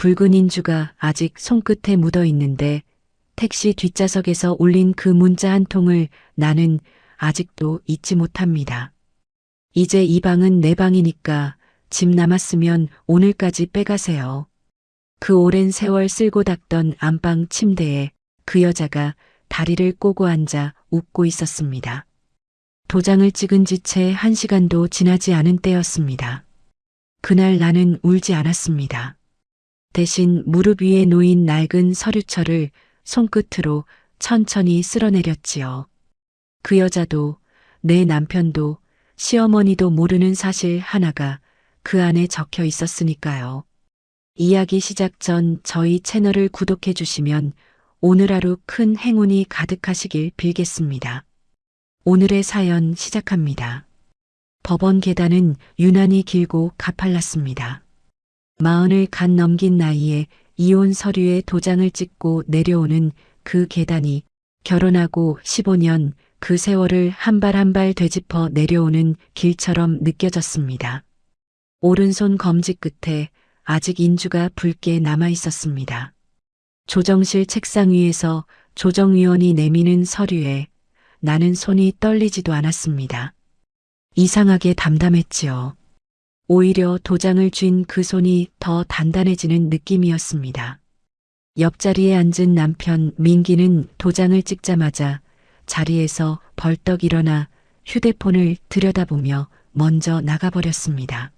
붉은 인주가 아직 손끝에 묻어 있는데 택시 뒷좌석에서 올린 그 문자 한 통을 나는 아직도 잊지 못합니다. 이제 이 방은 내 방이니까 집 남았으면 오늘까지 빼가세요. 그 오랜 세월 쓸고 닦던 안방 침대에 그 여자가 다리를 꼬고 앉아 웃고 있었습니다. 도장을 찍은 지 채 1시간도 지나지 않은 때였습니다. 그날 나는 울지 않았습니다. 대신 무릎 위에 놓인 낡은 서류철을 손끝으로 천천히 쓸어내렸지요. 그 여자도 내 남편도 시어머니도 모르는 사실 하나가 그 안에 적혀 있었으니까요. 이야기 시작 전 저희 채널을 구독해 주시면 오늘 하루 큰 행운이 가득하시길 빌겠습니다. 오늘의 사연 시작합니다. 법원 계단은 유난히 길고 가팔랐습니다. 40을 갓 넘긴 나이에 이혼 서류에 도장을 찍고 내려오는 그 계단이 결혼하고 15년 그 세월을 한 발 한 발 되짚어 내려오는 길처럼 느껴졌습니다. 오른손 검지 끝에 아직 인주가 붉게 남아 있었습니다. 조정실 책상 위에서 조정위원이 내미는 서류에 나는 손이 떨리지도 않았습니다. 이상하게 담담했지요. 오히려 도장을 쥔 그 손이 더 단단해지는 느낌이었습니다. 옆자리에 앉은 남편 민기는 도장을 찍자마자 자리에서 벌떡 일어나 휴대폰을 들여다보며 먼저 나가버렸습니다.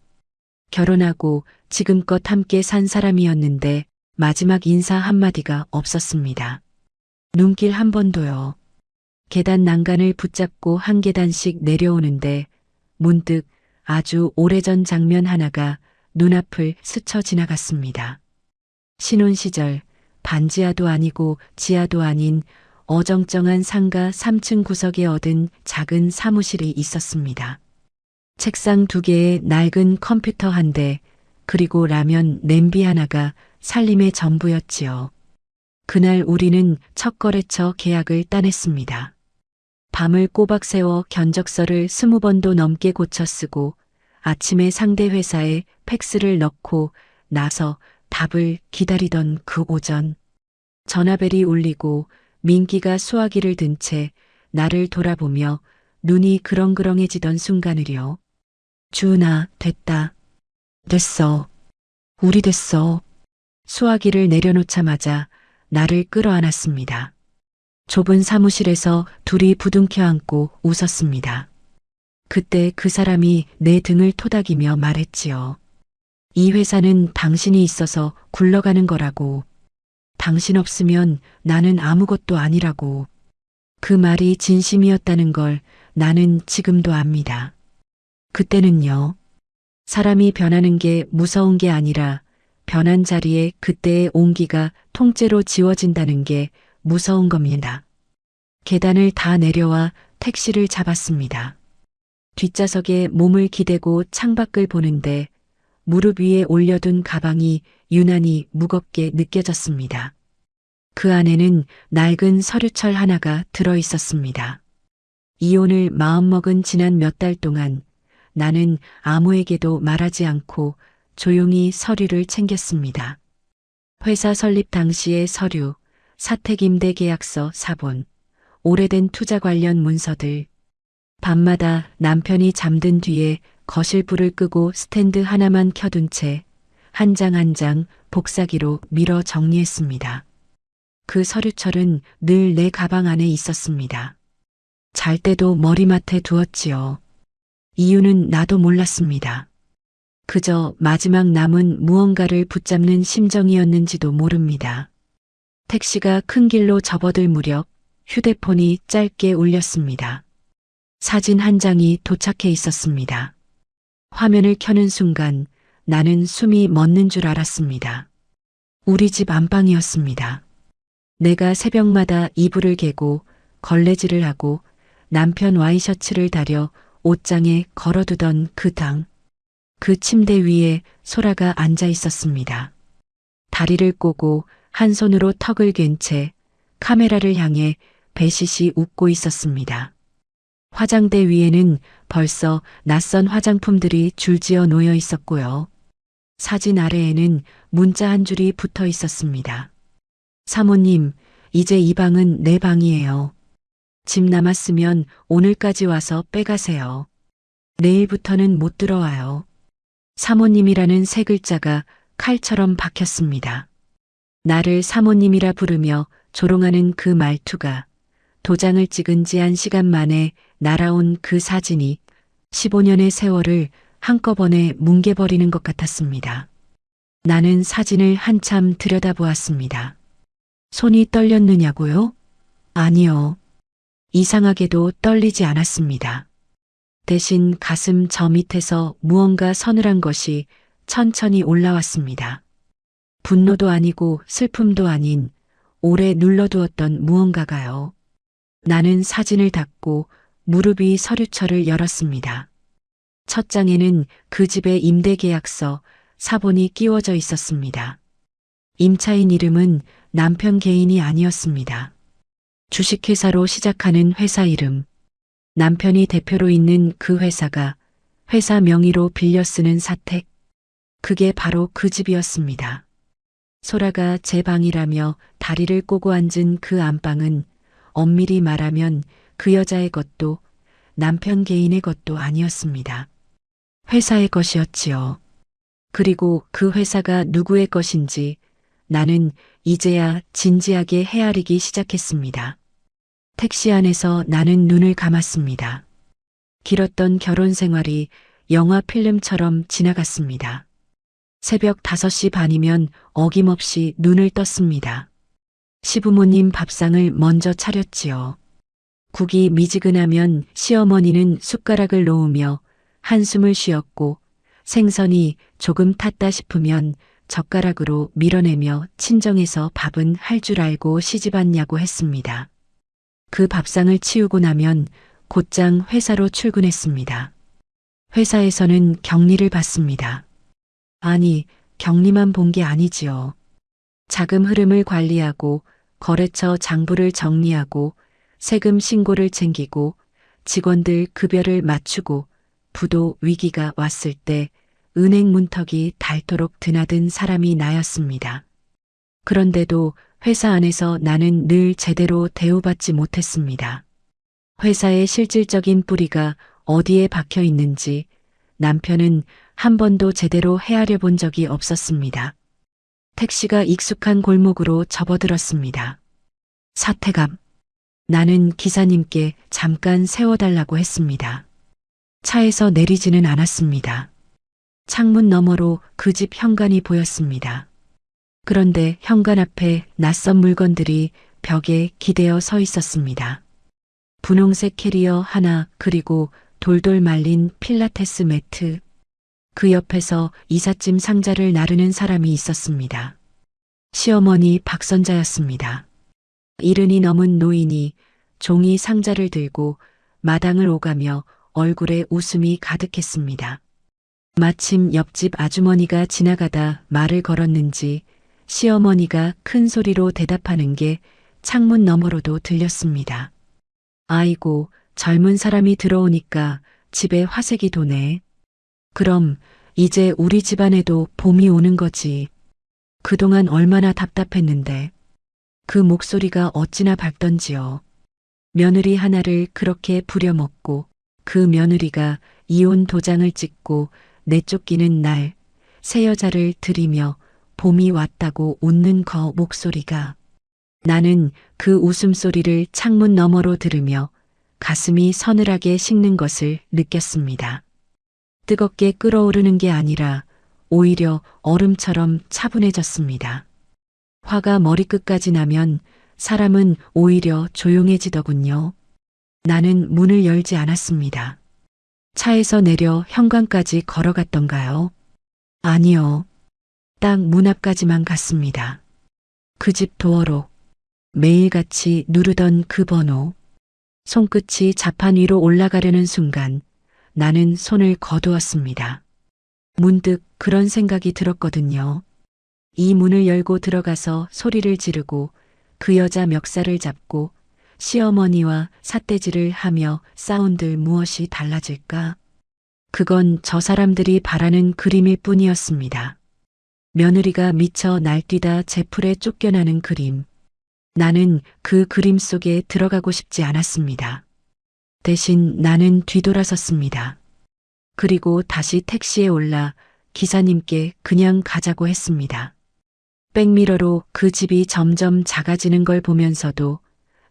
결혼하고 지금껏 함께 산 사람이었는데 마지막 인사 한마디가 없었습니다. 눈길 한 번도요. 계단 난간을 붙잡고 한 계단씩 내려오는데 문득 아주 오래전 장면 하나가 눈앞을 스쳐 지나갔습니다. 신혼 시절 반지하도 아니고 지하도 아닌 어정쩡한 상가 3층 구석에 얻은 작은 사무실이 있었습니다. 책상 2개에 낡은 컴퓨터 1대, 그리고 라면 냄비 하나가 살림의 전부였지요. 그날 우리는 첫 거래처 계약을 따냈습니다. 밤을 꼬박 새워 견적서를 20번도 넘게 고쳐 쓰고 아침에 상대 회사에 팩스를 넣고 나서 답을 기다리던 그 오전. 전화벨이 울리고 민기가 수화기를 든 채 나를 돌아보며 눈이 그렁그렁해지던 순간을요. 주은아, 됐다. 됐어. 우리 됐어. 수화기를 내려놓자마자 나를 끌어안았습니다. 좁은 사무실에서 둘이 부둥켜 안고 웃었습니다. 그때 그 사람이 내 등을 토닥이며 말했지요. 이 회사는 당신이 있어서 굴러가는 거라고. 당신 없으면 나는 아무것도 아니라고. 그 말이 진심이었다는 걸 나는 지금도 압니다. 그때는요. 사람이 변하는 게 무서운 게 아니라 변한 자리에 그때의 온기가 통째로 지워진다는 게 무서운 겁니다. 계단을 다 내려와 택시를 잡았습니다. 뒷좌석에 몸을 기대고 창밖을 보는데 무릎 위에 올려둔 가방이 유난히 무겁게 느껴졌습니다. 그 안에는 낡은 서류철 하나가 들어 있었습니다. 이혼을 마음먹은 지난 몇 달 동안 나는 아무에게도 말하지 않고 조용히 서류를 챙겼습니다. 회사 설립 당시의 서류, 사택임대 계약서 사본, 오래된 투자 관련 문서들. 밤마다 남편이 잠든 뒤에 거실 불을 끄고 스탠드 하나만 켜둔 채 한 장 한 장 복사기로 밀어 정리했습니다. 그 서류철은 늘 내 가방 안에 있었습니다. 잘 때도 머리맡에 두었지요. 이유는 나도 몰랐습니다. 그저 마지막 남은 무언가를 붙잡는 심정이었는지도 모릅니다. 택시가 큰 길로 접어들 무렵 휴대폰이 짧게 울렸습니다. 사진 한 장이 도착해 있었습니다. 화면을 켜는 순간 나는 숨이 멎는 줄 알았습니다. 우리 집 안방이었습니다. 내가 새벽마다 이불을 개고 걸레질을 하고 남편 와이셔츠를 다려 옷장에 걸어두던 그 당. 그 침대 위에 소라가 앉아 있었습니다. 다리를 꼬고 한 손으로 턱을 괜 채 카메라를 향해 배시시 웃고 있었습니다. 화장대 위에는 벌써 낯선 화장품들이 줄지어 놓여 있었고요. 사진 아래에는 문자 한 줄이 붙어 있었습니다. 사모님, 이제 이 방은 내 방이에요. 집 남았으면 오늘까지 와서 빼가세요. 내일부터는 못 들어와요. 사모님이라는 세 글자가 칼처럼 박혔습니다. 나를 사모님이라 부르며 조롱하는 그 말투가, 도장을 찍은 지 한 시간 만에 날아온 그 사진이 15년의 세월을 한꺼번에 뭉개버리는 것 같았습니다. 나는 사진을 한참 들여다보았습니다. 손이 떨렸느냐고요? 아니요. 이상하게도 떨리지 않았습니다. 대신 가슴 저 밑에서 무언가 서늘한 것이 천천히 올라왔습니다. 분노도 아니고 슬픔도 아닌 오래 눌러두었던 무언가가요. 나는 사진을 닫고 무릎 위 서류철을 열었습니다. 첫 장에는 그 집의 임대계약서, 사본이 끼워져 있었습니다. 임차인 이름은 남편 개인이 아니었습니다. 주식회사로 시작하는 회사 이름, 남편이 대표로 있는 그 회사가 회사 명의로 빌려 쓰는 사택, 그게 바로 그 집이었습니다. 소라가 제 방이라며 다리를 꼬고 앉은 그 안방은 엄밀히 말하면 그 여자의 것도 남편 개인의 것도 아니었습니다. 회사의 것이었지요. 그리고 그 회사가 누구의 것인지 나는 이제야 진지하게 헤아리기 시작했습니다. 택시 안에서 나는 눈을 감았습니다. 길었던 결혼 생활이 영화 필름처럼 지나갔습니다. 새벽 5시 반이면 어김없이 눈을 떴습니다. 시부모님 밥상을 먼저 차렸지요. 국이 미지근하면 시어머니는 숟가락을 놓으며 한숨을 쉬었고 생선이 조금 탔다 싶으면 젓가락으로 밀어내며 친정에서 밥은 할 줄 알고 시집왔냐고 했습니다. 그 밥상을 치우고 나면 곧장 회사로 출근했습니다. 회사에서는 격리를 받습니다. 아니, 격리만 본 게 아니지요. 자금 흐름을 관리하고 거래처 장부를 정리하고 세금 신고를 챙기고 직원들 급여를 맞추고 부도 위기가 왔을 때 은행 문턱이 닳도록 드나든 사람이 나였습니다. 그런데도 회사 안에서 나는 늘 제대로 대우받지 못했습니다. 회사의 실질적인 뿌리가 어디에 박혀 있는지 남편은 한 번도 제대로 헤아려 본 적이 없었습니다. 택시가 익숙한 골목으로 접어들었습니다. 사택 앞. 나는 기사님께 잠깐 세워달라고 했습니다. 차에서 내리지는 않았습니다. 창문 너머로 그 집 현관이 보였습니다. 그런데 현관 앞에 낯선 물건들이 벽에 기대어 서 있었습니다. 분홍색 캐리어 하나, 그리고 돌돌 말린 필라테스 매트. 그 옆에서 이삿짐 상자를 나르는 사람이 있었습니다. 시어머니 박선자였습니다. 70이 넘은 노인이 종이 상자를 들고 마당을 오가며 얼굴에 웃음이 가득했습니다. 마침 옆집 아주머니가 지나가다 말을 걸었는지 시어머니가 큰 소리로 대답하는 게 창문 너머로도 들렸습니다. 아이고, 젊은 사람이 들어오니까 집에 화색이 도네. 그럼 이제 우리 집안에도 봄이 오는 거지. 그동안 얼마나 답답했는데. 그 목소리가 어찌나 밝던지요. 며느리 하나를 그렇게 부려먹고 그 며느리가 이혼 도장을 찍고 내쫓기는 날 새 여자를 들이며 봄이 왔다고 웃는 거 목소리가, 나는 그 웃음소리를 창문 너머로 들으며 가슴이 서늘하게 식는 것을 느꼈습니다. 뜨겁게 끓어오르는 게 아니라 오히려 얼음처럼 차분해졌습니다. 화가 머리끝까지 나면 사람은 오히려 조용해지더군요. 나는 문을 열지 않았습니다. 차에서 내려 현관까지 걸어갔던가요? 아니요. 딱 문 앞까지만 갔습니다. 그 집 도어로 매일같이 누르던 그 번호. 손끝이 자판 위로 올라가려는 순간 나는 손을 거두었습니다. 문득 그런 생각이 들었거든요. 이 문을 열고 들어가서 소리를 지르고 그 여자 멱살을 잡고 시어머니와 삿대질을 하며 싸운들 무엇이 달라질까? 그건 저 사람들이 바라는 그림일 뿐이었습니다. 며느리가 미쳐 날뛰다 제풀에 쫓겨나는 그림. 나는 그 그림 속에 들어가고 싶지 않았습니다. 대신 나는 뒤돌아섰습니다. 그리고 다시 택시에 올라 기사님께 그냥 가자고 했습니다. 백미러로 그 집이 점점 작아지는 걸 보면서도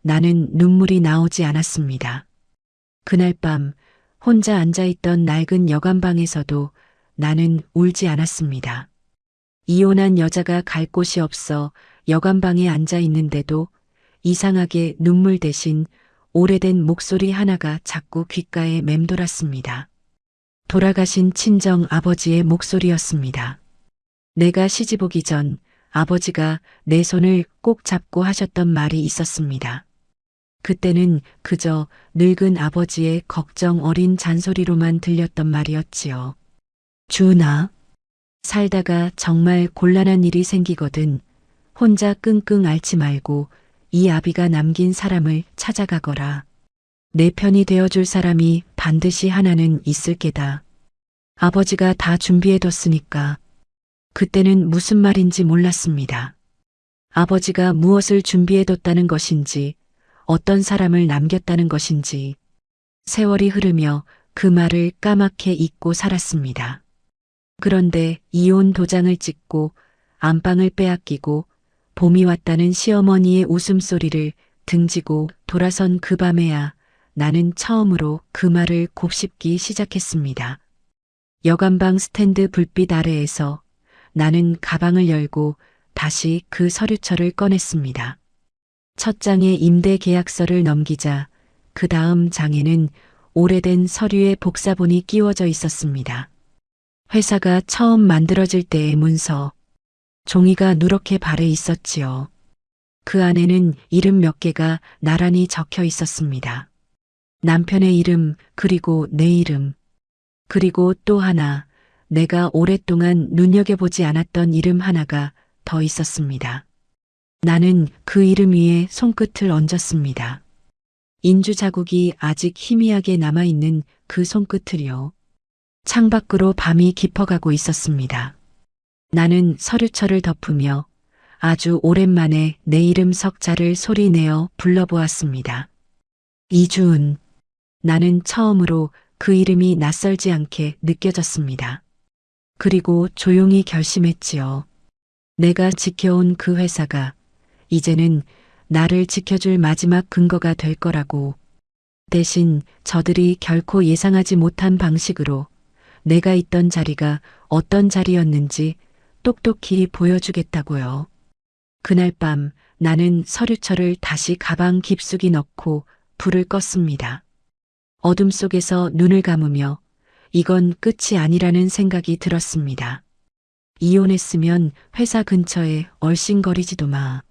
나는 눈물이 나오지 않았습니다. 그날 밤 혼자 앉아있던 낡은 여관방에서도 나는 울지 않았습니다. 이혼한 여자가 갈 곳이 없어 여관방에 앉아 있는데도 이상하게 눈물 대신 오래된 목소리 하나가 자꾸 귓가에 맴돌았습니다. 돌아가신 친정 아버지의 목소리였습니다. 내가 시집 오기 전 아버지가 내 손을 꼭 잡고 하셨던 말이 있었습니다. 그때는 그저 늙은 아버지의 걱정 어린 잔소리로만 들렸던 말이었지요. 주은아, 살다가 정말 곤란한 일이 생기거든 혼자 끙끙 앓지 말고 이 아비가 남긴 사람을 찾아가거라. 내 편이 되어줄 사람이 반드시 하나는 있을 게다. 아버지가 다 준비해뒀으니까. 그때는 무슨 말인지 몰랐습니다. 아버지가 무엇을 준비해뒀다는 것인지, 어떤 사람을 남겼다는 것인지, 세월이 흐르며 그 말을 까맣게 잊고 살았습니다. 그런데 이혼 도장을 찍고 안방을 빼앗기고 봄이 왔다는 시어머니의 웃음소리를 등지고 돌아선 그 밤에야 나는 처음으로 그 말을 곱씹기 시작했습니다. 여관방 스탠드 불빛 아래에서 나는 가방을 열고 다시 그 서류철을 꺼냈습니다. 첫 장에 임대 계약서를 넘기자 그 다음 장에는 오래된 서류의 복사본이 끼워져 있었습니다. 회사가 처음 만들어질 때의 문서. 종이가 누렇게 발에 있었지요. 그 안에는 이름 몇 개가 나란히 적혀 있었습니다. 남편의 이름, 그리고 내 이름. 그리고 또 하나, 내가 오랫동안 눈여겨보지 않았던 이름 하나가 더 있었습니다. 나는 그 이름 위에 손끝을 얹었습니다. 인주 자국이 아직 희미하게 남아있는 그 손끝을요. 창밖으로 밤이 깊어가고 있었습니다. 나는 서류철을 덮으며 아주 오랜만에 내 이름 석자를 소리내어 불러보았습니다. 이주은. 나는 처음으로 그 이름이 낯설지 않게 느껴졌습니다. 그리고 조용히 결심했지요. 내가 지켜온 그 회사가 이제는 나를 지켜줄 마지막 근거가 될 거라고. 대신 저들이 결코 예상하지 못한 방식으로 내가 있던 자리가 어떤 자리였는지 똑똑히 보여주겠다고요. 그날 밤 나는 서류철을 다시 가방 깊숙이 넣고 불을 껐습니다. 어둠 속에서 눈을 감으며 이건 끝이 아니라는 생각이 들었습니다. 이혼했으면 회사 근처에 얼씬거리지도 마.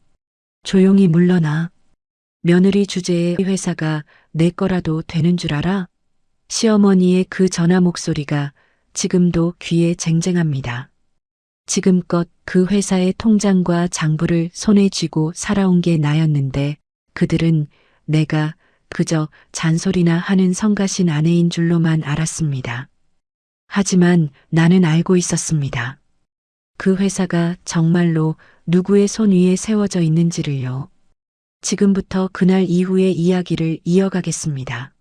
조용히 물러나. 며느리 주제의 회사가 내 거라도 되는 줄 알아? 시어머니의 그 전화 목소리가 지금도 귀에 쟁쟁합니다. 지금껏 그 회사의 통장과 장부를 손에 쥐고 살아온 게 나였는데 그들은 내가 그저 잔소리나 하는 성가신 아내인 줄로만 알았습니다. 하지만 나는 알고 있었습니다. 그 회사가 정말로 누구의 손 위에 세워져 있는지를요. 지금부터 그날 이후의 이야기를 이어가겠습니다.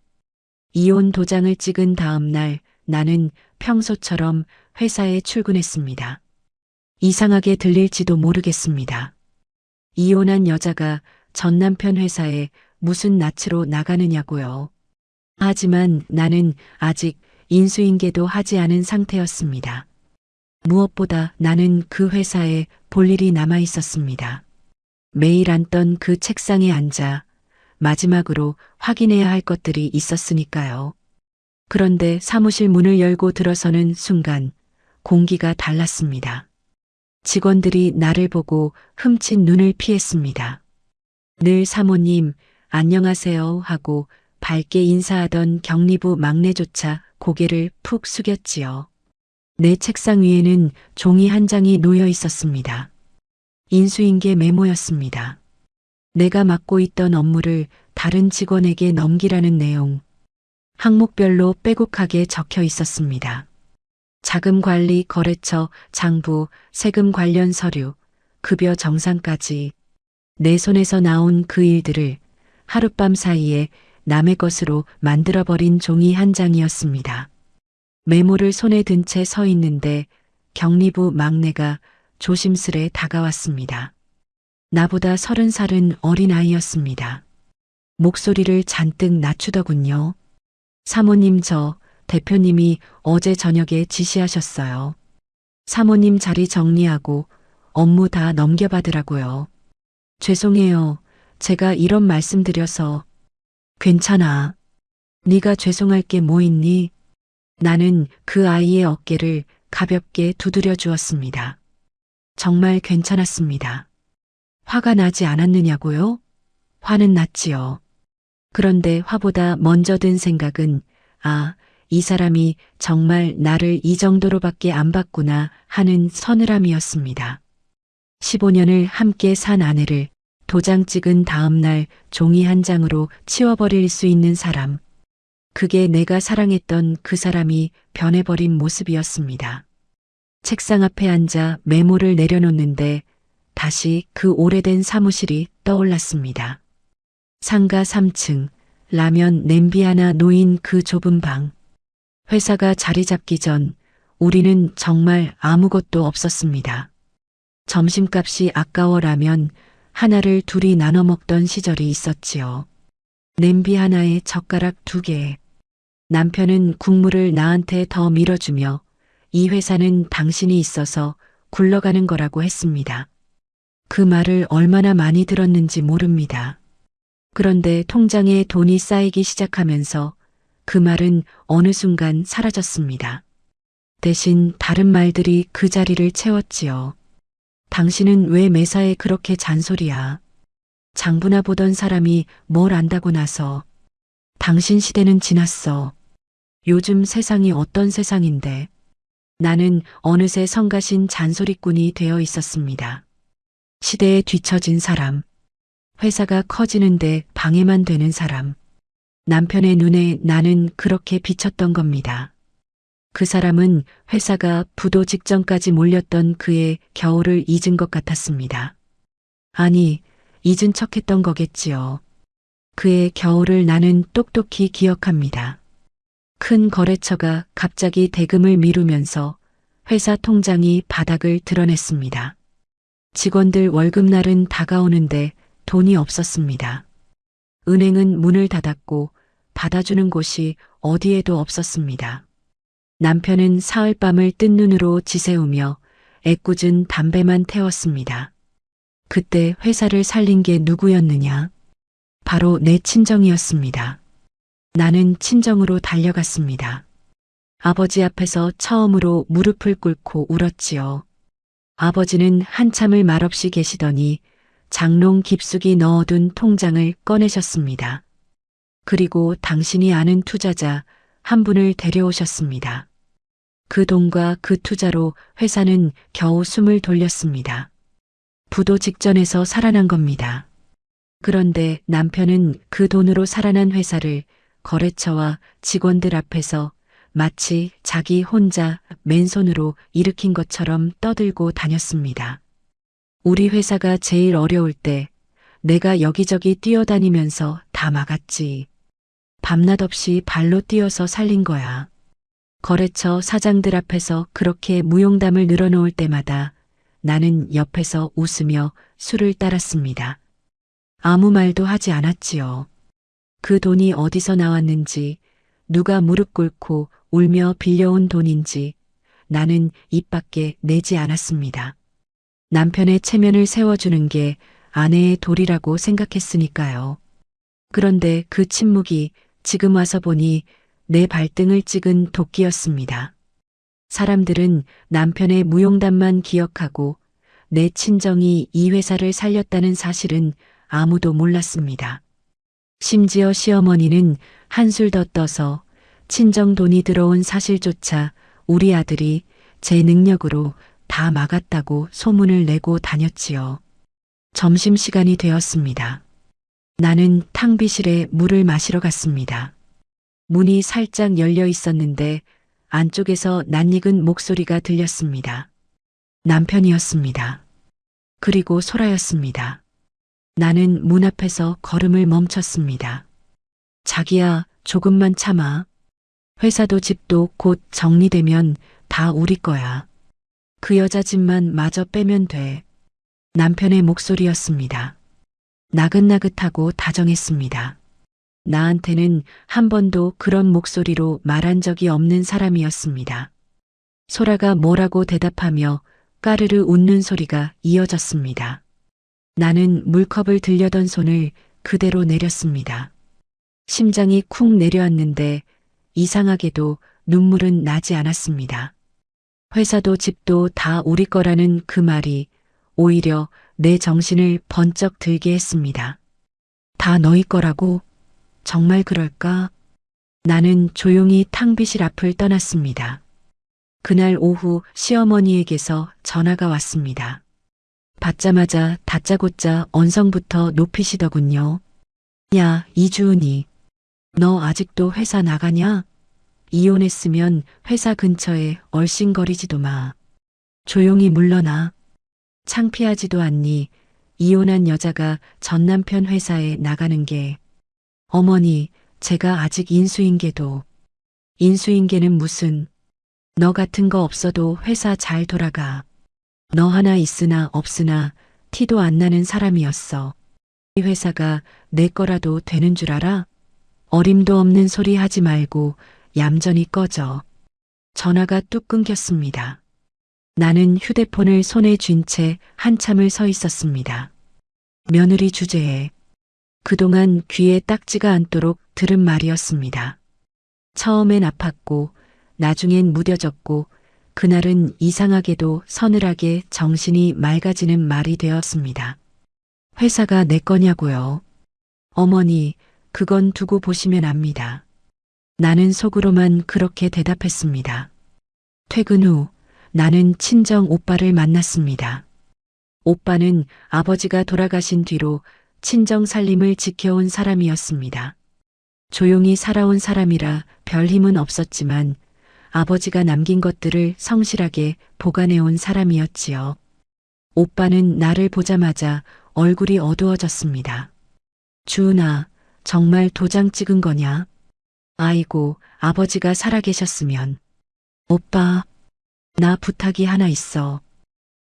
이혼 도장을 찍은 다음 날 나는 평소처럼 회사에 출근했습니다. 이상하게 들릴지도 모르겠습니다. 이혼한 여자가 전 남편 회사에 무슨 낯으로 나가느냐고요. 하지만 나는 아직 인수인계도 하지 않은 상태였습니다. 무엇보다 나는 그 회사에 볼 일이 남아 있었습니다. 매일 앉던 그 책상에 앉아 마지막으로 확인해야 할 것들이 있었으니까요. 그런데 사무실 문을 열고 들어서는 순간 공기가 달랐습니다. 직원들이 나를 보고 흠칫 눈을 피했습니다. 늘 사모님, 안녕하세요 하고 밝게 인사하던 경리부 막내조차 고개를 푹 숙였지요. 내 책상 위에는 종이 한 장이 놓여 있었습니다. 인수인계 메모였습니다. 내가 맡고 있던 업무를 다른 직원에게 넘기라는 내용. 항목별로 빼곡하게 적혀 있었습니다. 자금 관리, 거래처, 장부, 세금 관련 서류, 급여 정산까지 내 손에서 나온 그 일들을 하룻밤 사이에 남의 것으로 만들어버린 종이 한 장이었습니다. 메모를 손에 든 채 서 있는데 경리부 막내가 조심스레 다가왔습니다. 나보다 30살은 어린 아이였습니다. 목소리를 잔뜩 낮추더군요. 사모님, 저 대표님이 어제 저녁에 지시하셨어요. 사모님 자리 정리하고 업무 다 넘겨받으라고요. 죄송해요. 제가 이런 말씀 드려서. 괜찮아. 네가 죄송할 게 뭐 있니? 나는 그 아이의 어깨를 가볍게 두드려 주었습니다. 정말 괜찮았습니다. 화가 나지 않았느냐고요? 화는 났지요. 그런데 화보다 먼저 든 생각은, 아, 이 사람이 정말 나를 이 정도로밖에 안 봤구나 하는 서늘함이었습니다. 15년을 함께 산 아내를 도장 찍은 다음 날 종이 한 장으로 치워버릴 수 있는 사람. 그게 내가 사랑했던 그 사람이 변해버린 모습이었습니다. 책상 앞에 앉아 메모를 내려놓는데 다시 그 오래된 사무실이 떠올랐습니다. 상가 3층, 라면 냄비 하나 놓인 그 좁은 방. 회사가 자리 잡기 전 우리는 정말 아무것도 없었습니다. 점심값이 아까워 라면 하나를 둘이 나눠 먹던 시절이 있었지요. 냄비 하나에 젓가락 2개. 남편은 국물을 나한테 더 밀어주며 이 회사는 당신이 있어서 굴러가는 거라고 했습니다. 그 말을 얼마나 많이 들었는지 모릅니다. 그런데 통장에 돈이 쌓이기 시작하면서 그 말은 어느 순간 사라졌습니다. 대신 다른 말들이 그 자리를 채웠지요. 당신은 왜 매사에 그렇게 잔소리야? 장부나 보던 사람이 뭘 안다고 나서. 당신 시대는 지났어. 요즘 세상이 어떤 세상인데. 나는 어느새 성가신 잔소리꾼이 되어 있었습니다. 시대에 뒤처진 사람. 회사가 커지는데 방해만 되는 사람. 남편의 눈에 나는 그렇게 비쳤던 겁니다. 그 사람은 회사가 부도 직전까지 몰렸던 그의 겨울을 잊은 것 같았습니다. 아니, 잊은 척했던 거겠지요. 그의 겨울을 나는 똑똑히 기억합니다. 큰 거래처가 갑자기 대금을 미루면서 회사 통장이 바닥을 드러냈습니다. 직원들 월급날은 다가오는데 돈이 없었습니다. 은행은 문을 닫았고 받아주는 곳이 어디에도 없었습니다. 남편은 사흘밤을 뜬 눈으로 지새우며 애꿎은 담배만 태웠습니다. 그때 회사를 살린 게 누구였느냐? 바로 내 친정이었습니다. 나는 친정으로 달려갔습니다. 아버지 앞에서 처음으로 무릎을 꿇고 울었지요. 아버지는 한참을 말없이 계시더니 장롱 깊숙이 넣어둔 통장을 꺼내셨습니다. 그리고 당신이 아는 투자자 한 분을 데려오셨습니다. 그 돈과 그 투자로 회사는 겨우 숨을 돌렸습니다. 부도 직전에서 살아난 겁니다. 그런데 남편은 그 돈으로 살아난 회사를 거래처와 직원들 앞에서 마치 자기 혼자 맨손으로 일으킨 것처럼 떠들고 다녔습니다. 우리 회사가 제일 어려울 때 내가 여기저기 뛰어다니면서 다 막았지. 밤낮 없이 발로 뛰어서 살린 거야. 거래처 사장들 앞에서 그렇게 무용담을 늘어놓을 때마다 나는 옆에서 웃으며 술을 따랐습니다. 아무 말도 하지 않았지요. 그 돈이 어디서 나왔는지, 누가 무릎 꿇고 울며 빌려온 돈인지 나는 입 밖에 내지 않았습니다. 남편의 체면을 세워주는 게 아내의 도리라고 생각했으니까요. 그런데 그 침묵이 지금 와서 보니 내 발등을 찍은 도끼였습니다. 사람들은 남편의 무용담만 기억하고 내 친정이 이 회사를 살렸다는 사실은 아무도 몰랐습니다. 심지어 시어머니는 한술 더 떠서 친정 돈이 들어온 사실조차 우리 아들이 제 능력으로 다 막았다고 소문을 내고 다녔지요. 점심시간이 되었습니다. 나는 탕비실에 물을 마시러 갔습니다. 문이 살짝 열려 있었는데 안쪽에서 낯익은 목소리가 들렸습니다. 남편이었습니다. 그리고 소라였습니다. 나는 문 앞에서 걸음을 멈췄습니다. 자기야, 조금만 참아. 회사도 집도 곧 정리되면 다 우리 거야. 그 여자 집만 마저 빼면 돼. 남편의 목소리였습니다. 나긋나긋하고 다정했습니다. 나한테는 한 번도 그런 목소리로 말한 적이 없는 사람이었습니다. 소라가 뭐라고 대답하며 까르르 웃는 소리가 이어졌습니다. 나는 물컵을 들려던 손을 그대로 내렸습니다. 심장이 쿵 내려앉는데 이상하게도 눈물은 나지 않았습니다. 회사도 집도 다 우리 거라는 그 말이 오히려 내 정신을 번쩍 들게 했습니다. 다 너희 거라고? 정말 그럴까? 나는 조용히 탕비실 앞을 떠났습니다. 그날 오후 시어머니에게서 전화가 왔습니다. 받자마자 다짜고짜 언성부터 높이시더군요. 야, 이주은이. 너 아직도 회사 나가냐? 이혼했으면 회사 근처에 얼씬거리지도 마. 조용히 물러나. 창피하지도 않니? 이혼한 여자가 전 남편 회사에 나가는 게. 어머니, 제가 아직 인수인계도. 인수인계는 무슨. 너 같은 거 없어도 회사 잘 돌아가. 너 하나 있으나 없으나 티도 안 나는 사람이었어. 이 회사가 내 거라도 되는 줄 알아? 어림도 없는 소리 하지 말고 얌전히 꺼져. 전화가 뚝 끊겼습니다. 나는 휴대폰을 손에 쥔 채 한참을 서 있었습니다. 며느리 주제에 그동안 귀에 딱지가 않도록 들은 말이었습니다. 처음엔 아팠고 나중엔 무뎌졌고 그날은 이상하게도 서늘하게 정신이 맑아지는 말이 되었습니다. 회사가 내 거냐고요. 어머니, 그건 두고 보시면 압니다. 나는 속으로만 그렇게 대답했습니다. 퇴근 후 나는 친정 오빠를 만났습니다. 오빠는 아버지가 돌아가신 뒤로 친정 살림을 지켜온 사람이었습니다. 조용히 살아온 사람이라 별 힘은 없었지만 아버지가 남긴 것들을 성실하게 보관해온 사람이었지요. 오빠는 나를 보자마자 얼굴이 어두워졌습니다. 주은아, 정말 도장 찍은 거냐? 아이고, 아버지가 살아계셨으면. 오빠, 나 부탁이 하나 있어.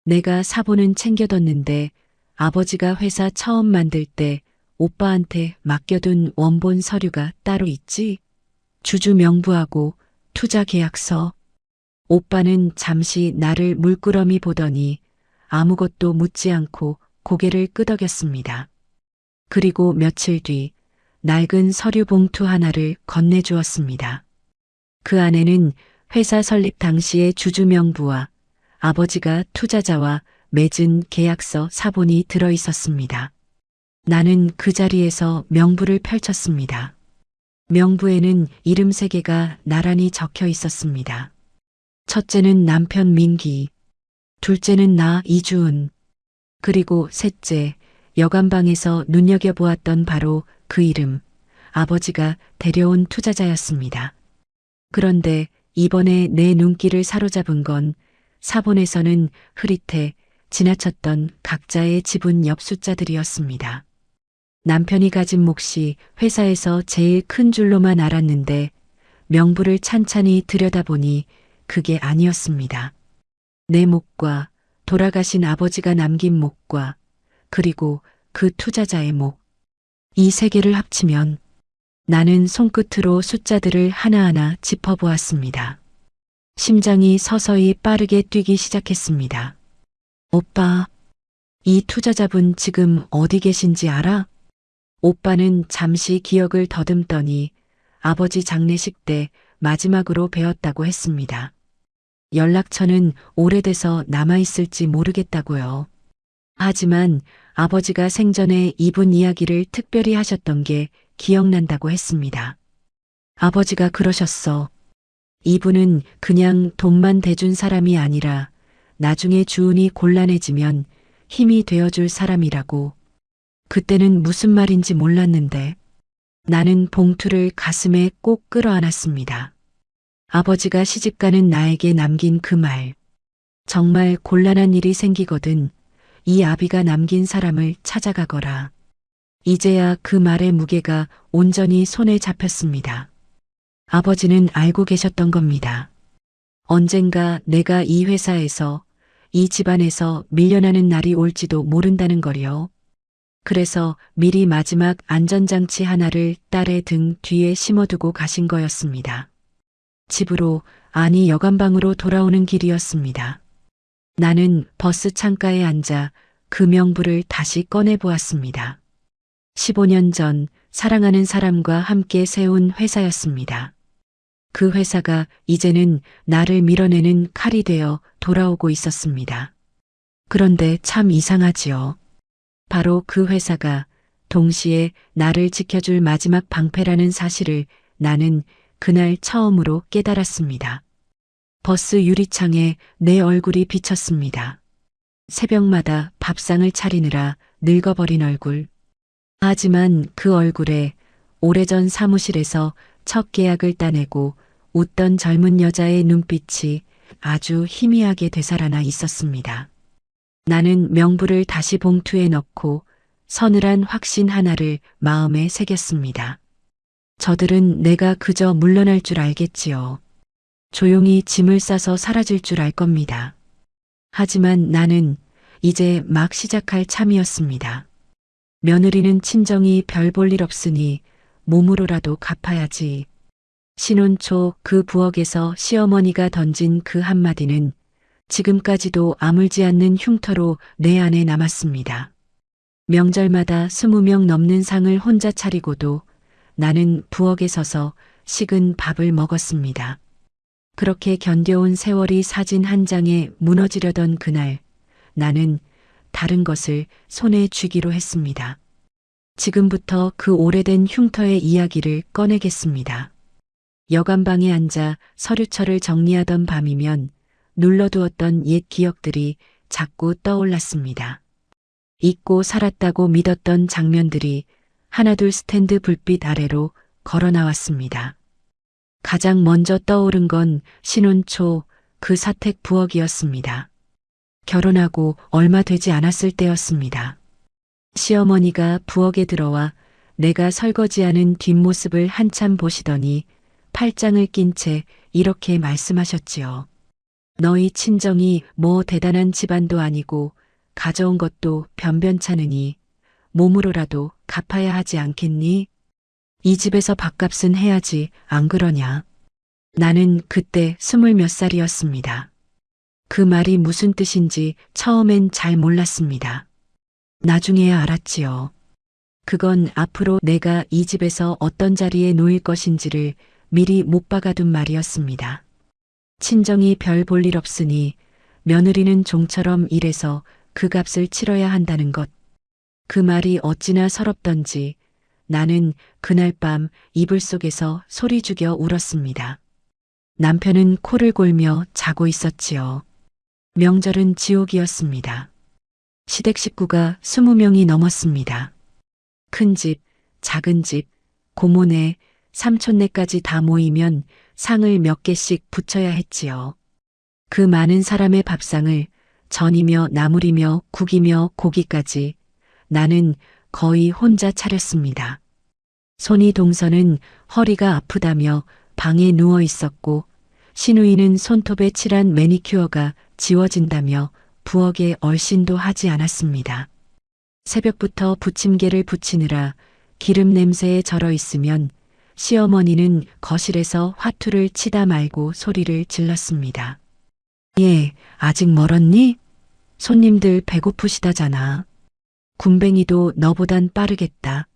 내가 사본은 챙겨뒀는데 아버지가 회사 처음 만들 때 오빠한테 맡겨둔 원본 서류가 따로 있지? 주주 명부하고 투자 계약서. 오빠는 잠시 나를 물끄러미 보더니 아무것도 묻지 않고 고개를 끄덕였습니다. 그리고 며칠 뒤 낡은 서류 봉투 하나를 건네주었습니다. 그 안에는 회사 설립 당시의 주주 명부와 아버지가 투자자와 맺은 계약서 사본이 들어 있었습니다. 나는 그 자리에서 명부를 펼쳤습니다. 명부에는 이름 3개가 나란히 적혀 있었습니다. 첫째는 남편 민기, 둘째는 나 이주은, 그리고 셋째, 여관방에서 눈여겨보았던 바로 그 이름, 아버지가 데려온 투자자였습니다. 그런데 이번에 내 눈길을 사로잡은 건 사본에서는 흐릿해 지나쳤던 각자의 지분 옆 숫자들이었습니다. 남편이 가진 몫이 회사에서 제일 큰 줄로만 알았는데 명부를 찬찬히 들여다보니 그게 아니었습니다. 내 몫과 돌아가신 아버지가 남긴 몫과 그리고 그 투자자의 몫. 이 3개를 합치면 나는 손끝으로 숫자들을 하나하나 짚어보았습니다. 심장이 서서히 빠르게 뛰기 시작했습니다. 오빠, 이 투자자분 지금 어디 계신지 알아? 오빠는 잠시 기억을 더듬더니 아버지 장례식 때 마지막으로 뵈었다고 했습니다. 연락처는 오래돼서 남아있을지 모르겠다고요. 하지만 아버지가 생전에 이분 이야기를 특별히 하셨던 게 기억난다고 했습니다. 아버지가 그러셨어. 이분은 그냥 돈만 대준 사람이 아니라 나중에 주은이 곤란해지면 힘이 되어줄 사람이라고. 그때는 무슨 말인지 몰랐는데 나는 봉투를 가슴에 꼭 끌어안았습니다. 아버지가 시집가는 나에게 남긴 그 말. 정말 곤란한 일이 생기거든 이 아비가 남긴 사람을 찾아가거라. 이제야 그 말의 무게가 온전히 손에 잡혔습니다. 아버지는 알고 계셨던 겁니다. 언젠가 내가 이 회사에서, 이 집안에서 밀려나는 날이 올지도 모른다는 거요. 그래서 미리 마지막 안전장치 하나를 딸의 등 뒤에 심어두고 가신 거였습니다. 집으로, 아니 여관방으로 돌아오는 길이었습니다. 나는 버스 창가에 앉아 그 명부를 다시 꺼내보았습니다. 15년 전 사랑하는 사람과 함께 세운 회사였습니다. 그 회사가 이제는 나를 밀어내는 칼이 되어 돌아오고 있었습니다. 그런데 참 이상하지요. 바로 그 회사가 동시에 나를 지켜줄 마지막 방패라는 사실을 나는 그날 처음으로 깨달았습니다. 버스 유리창에 내 얼굴이 비쳤습니다. 새벽마다 밥상을 차리느라 늙어버린 얼굴. 하지만 그 얼굴에 오래전 사무실에서 첫 계약을 따내고 웃던 젊은 여자의 눈빛이 아주 희미하게 되살아나 있었습니다. 나는 명부를 다시 봉투에 넣고 서늘한 확신 하나를 마음에 새겼습니다. 저들은 내가 그저 물러날 줄 알겠지요. 조용히 짐을 싸서 사라질 줄 알 겁니다. 하지만 나는 이제 막 시작할 참이었습니다. 며느리는 친정이 별 볼 일 없으니 몸으로라도 갚아야지. 신혼 초 그 부엌에서 시어머니가 던진 그 한마디는 지금까지도 아물지 않는 흉터로 내 안에 남았습니다. 명절마다 20명 넘는 상을 혼자 차리고도 나는 부엌에 서서 식은 밥을 먹었습니다. 그렇게 견뎌온 세월이 사진 한 장에 무너지려던 그날, 나는 다른 것을 손에 쥐기로 했습니다. 지금부터 그 오래된 흉터의 이야기를 꺼내겠습니다. 여관방에 앉아 서류철을 정리하던 밤이면 눌러두었던 옛 기억들이 자꾸 떠올랐습니다. 잊고 살았다고 믿었던 장면들이 하나둘 스탠드 불빛 아래로 걸어 나왔습니다. 가장 먼저 떠오른 건 신혼 초 그 사택 부엌이었습니다. 결혼하고 얼마 되지 않았을 때였습니다. 시어머니가 부엌에 들어와 내가 설거지하는 뒷모습을 한참 보시더니 팔짱을 낀 채 이렇게 말씀하셨지요. 너희 친정이 뭐 대단한 집안도 아니고 가져온 것도 변변찮으니 몸으로라도 갚아야 하지 않겠니? 이 집에서 밥값은 해야지 안 그러냐. 나는 그때 20몇 살이었습니다. 그 말이 무슨 뜻인지 처음엔 잘 몰랐습니다. 나중에야 알았지요. 그건 앞으로 내가 이 집에서 어떤 자리에 놓일 것인지를 미리 못 박아둔 말이었습니다. 친정이 별 볼 일 없으니 며느리는 종처럼 일해서 그 값을 치러야 한다는 것. 그 말이 어찌나 서럽던지 나는 그날 밤 이불 속에서 소리 죽여 울었습니다. 남편은 코를 골며 자고 있었지요. 명절은 지옥이었습니다. 시댁 식구가 20명이 넘었습니다. 큰 집, 작은 집, 고모네, 삼촌네까지 다 모이면 상을 몇 개씩 붙여야 했지요. 그 많은 사람의 밥상을 전이며 나물이며 국이며 고기까지 나는 거의 혼자 차렸습니다. 손이 동서는 허리가 아프다며 방에 누워 있었고 시누이는 손톱에 칠한 매니큐어가 지워진다며 부엌에 얼씬도 하지 않았습니다. 새벽부터 부침개를 부치느라 기름 냄새에 절어 있으면 시어머니는 거실에서 화투를 치다 말고 소리를 질렀습니다. 예, 아직 멀었니? 손님들 배고프시다잖아. 군뱅이도 너보단 빠르겠다.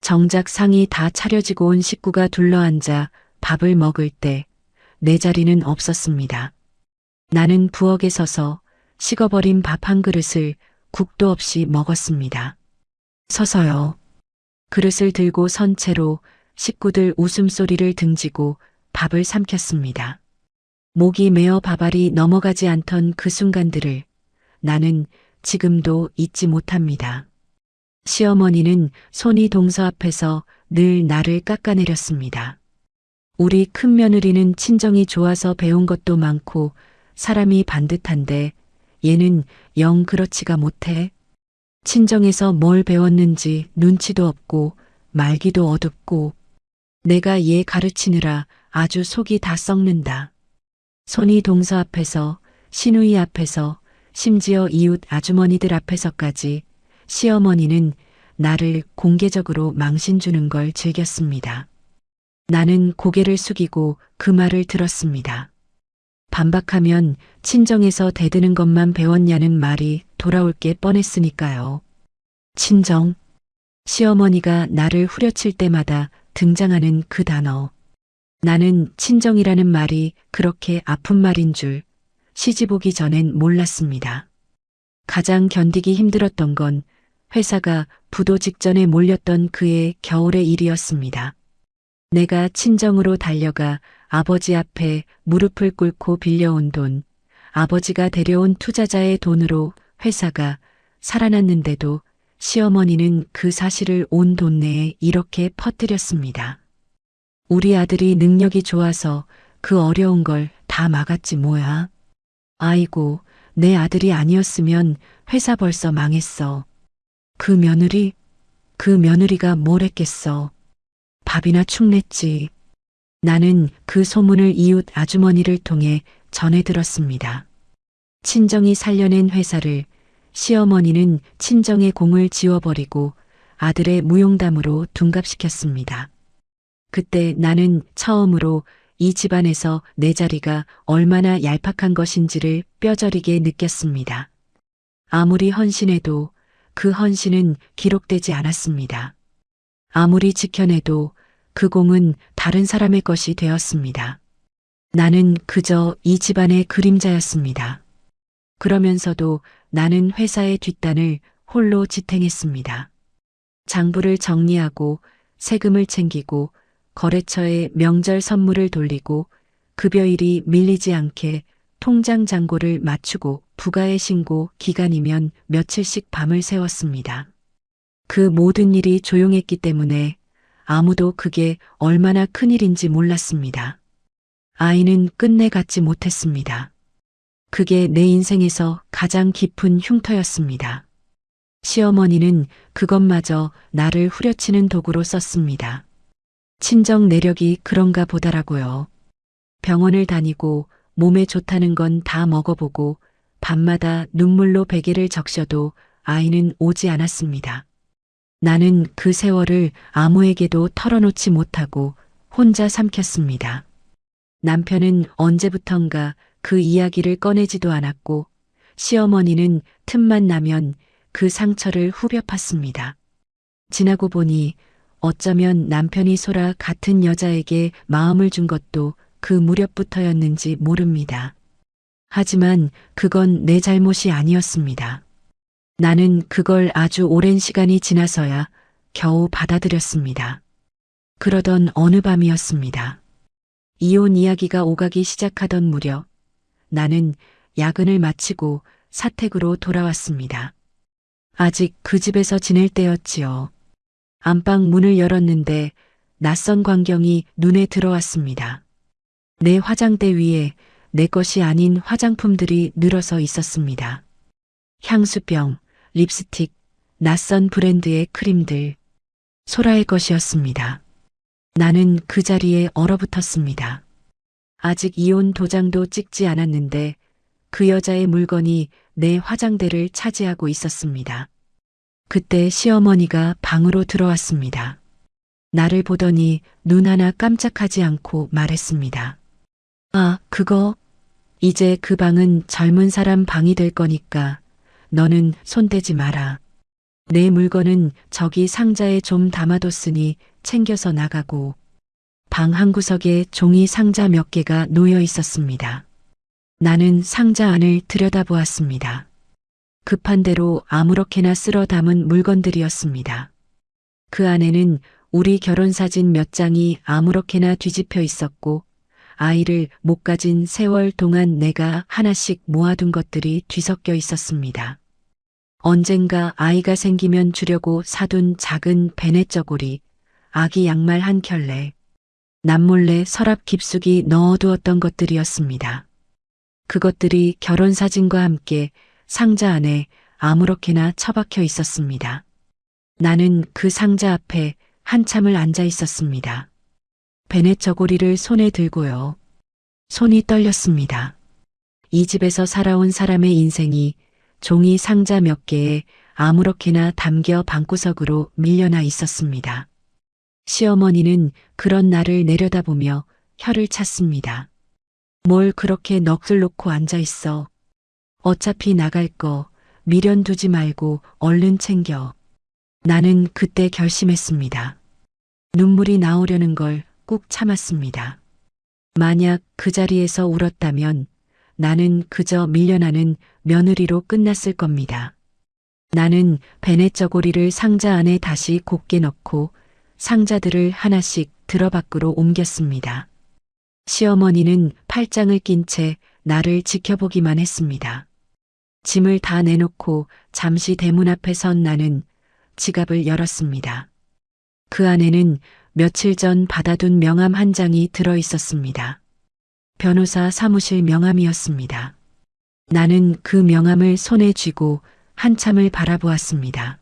정작 상이 다 차려지고 온 식구가 둘러앉아 밥을 먹을 때 내 자리는 없었습니다. 나는 부엌에 서서 식어버린 밥 한 그릇을 국도 없이 먹었습니다. 서서요. 그릇을 들고 선 채로 식구들 웃음소리를 등지고 밥을 삼켰습니다. 목이 메어 밥알이 넘어가지 않던 그 순간들을 나는 지금도 잊지 못합니다. 시어머니는 손이 동서 앞에서 늘 나를 깎아내렸습니다. 우리 큰며느리는 친정이 좋아서 배운 것도 많고 사람이 반듯한데 얘는 영 그렇지가 못해. 친정에서 뭘 배웠는지 눈치도 없고 말기도 어둡고 내가 얘 가르치느라 아주 속이 다 썩는다. 손이 동서 앞에서 시누이 앞에서 심지어 이웃 아주머니들 앞에서까지 시어머니는 나를 공개적으로 망신 주는 걸 즐겼습니다. 나는 고개를 숙이고 그 말을 들었습니다. 반박하면 친정에서 대드는 것만 배웠냐는 말이 돌아올 게 뻔했으니까요. 친정. 시어머니가 나를 후려칠 때마다 등장하는 그 단어. 나는 친정이라는 말이 그렇게 아픈 말인 줄 시집 오기 전엔 몰랐습니다. 가장 견디기 힘들었던 건 회사가 부도 직전에 몰렸던 그해 겨울의 일이었습니다. 내가 친정으로 달려가 아버지 앞에 무릎을 꿇고 빌려온 돈, 아버지가 데려온 투자자의 돈으로 회사가 살아났는데도 시어머니는 그 사실을 온 동네에 이렇게 퍼뜨렸습니다. 우리 아들이 능력이 좋아서 그 어려운 걸 다 막았지 뭐야. 아이고, 내 아들이 아니었으면 회사 벌써 망했어. 그 며느리가 뭘 했겠어. 밥이나 축냈지. 나는 그 소문을 이웃 아주머니를 통해 전해 들었습니다. 친정이 살려낸 회사를 시어머니는 친정의 공을 지워버리고 아들의 무용담으로 둔갑시켰습니다. 그때 나는 처음으로 이 집안에서 내 자리가 얼마나 얄팍한 것인지를 뼈저리게 느꼈습니다. 아무리 헌신해도 그 헌신은 기록되지 않았습니다. 아무리 지켜내도 그 공은 다른 사람의 것이 되었습니다. 나는 그저 이 집안의 그림자였습니다. 그러면서도 나는 회사의 뒷단을 홀로 지탱했습니다. 장부를 정리하고 세금을 챙기고 거래처에 명절 선물을 돌리고 급여일이 밀리지 않게 통장 잔고를 맞추고 부가의 신고 기간이면 며칠씩 밤을 새웠습니다. 그 모든 일이 조용했기 때문에 아무도 그게 얼마나 큰일인지 몰랐습니다. 아이는 끝내 갖지 못했습니다. 그게 내 인생에서 가장 깊은 흉터였습니다. 시어머니는 그것마저 나를 후려치는 도구로 썼습니다. 친정 내력이 그런가 보다라고요. 병원을 다니고 몸에 좋다는 건 다 먹어보고 밤마다 눈물로 베개를 적셔도 아이는 오지 않았습니다. 나는 그 세월을 아무에게도 털어놓지 못하고 혼자 삼켰습니다. 남편은 언제부턴가 그 이야기를 꺼내지도 않았고 시어머니는 틈만 나면 그 상처를 후벼 팠습니다. 지나고 보니 어쩌면 남편이 소라 같은 여자에게 마음을 준 것도 그 무렵부터였는지 모릅니다. 하지만 그건 내 잘못이 아니었습니다. 나는 그걸 아주 오랜 시간이 지나서야 겨우 받아들였습니다. 그러던 어느 밤이었습니다. 이혼 이야기가 오가기 시작하던 무렵 나는 야근을 마치고 사택으로 돌아왔습니다. 아직 그 집에서 지낼 때였지요. 안방 문을 열었는데 낯선 광경이 눈에 들어왔습니다. 내 화장대 위에 내 것이 아닌 화장품들이 늘어서 있었습니다. 향수병, 립스틱, 낯선 브랜드의 크림들, 소라의 것이었습니다. 나는 그 자리에 얼어붙었습니다. 아직 이혼 도장도 찍지 않았는데 그 여자의 물건이 내 화장대를 차지하고 있었습니다. 그때 시어머니가 방으로 들어왔습니다. 나를 보더니 눈 하나 깜짝하지 않고 말했습니다. 아, 그거? 이제 그 방은 젊은 사람 방이 될 거니까 너는 손대지 마라. 내 물건은 저기 상자에 좀 담아뒀으니 챙겨서 나가고. 방 한 구석에 종이 상자 몇 개가 놓여 있었습니다. 나는 상자 안을 들여다보았습니다. 급한 대로 아무렇게나 쓸어 담은 물건들이었습니다. 그 안에는 우리 결혼사진 몇 장이 아무렇게나 뒤집혀 있었고 아이를 못 가진 세월 동안 내가 하나씩 모아둔 것들이 뒤섞여 있었습니다. 언젠가 아이가 생기면 주려고 사둔 작은 베네 저고리, 아기 양말 한 켤레, 남몰래 서랍 깊숙이 넣어두었던 것들이었습니다. 그것들이 결혼사진과 함께 상자 안에 아무렇게나 처박혀 있었습니다. 나는 그 상자 앞에 한참을 앉아 있었습니다. 베넷 저고리를 손에 들고요. 손이 떨렸습니다. 이 집에서 살아온 사람의 인생이 종이 상자 몇 개에 아무렇게나 담겨 방구석으로 밀려나 있었습니다. 시어머니는 그런 나를 내려다보며 혀를 찼습니다. 뭘 그렇게 넋을 놓고 앉아 있어. 어차피 나갈 거 미련 두지 말고 얼른 챙겨. 나는 그때 결심했습니다. 눈물이 나오려는 걸 꾹 참았습니다. 만약 그 자리에서 울었다면 나는 그저 밀려나는 며느리로 끝났을 겁니다. 나는 베넷 저고리를 상자 안에 다시 곱게 넣고 상자들을 하나씩 들어 밖으로 옮겼습니다. 시어머니는 팔짱을 낀 채 나를 지켜보기만 했습니다. 짐을 다 내놓고 잠시 대문 앞에 선 나는 지갑을 열었습니다. 그 안에는 며칠 전 받아둔 명함 한 장이 들어 있었습니다. 변호사 사무실 명함이었습니다. 나는 그 명함을 손에 쥐고 한참을 바라보았습니다.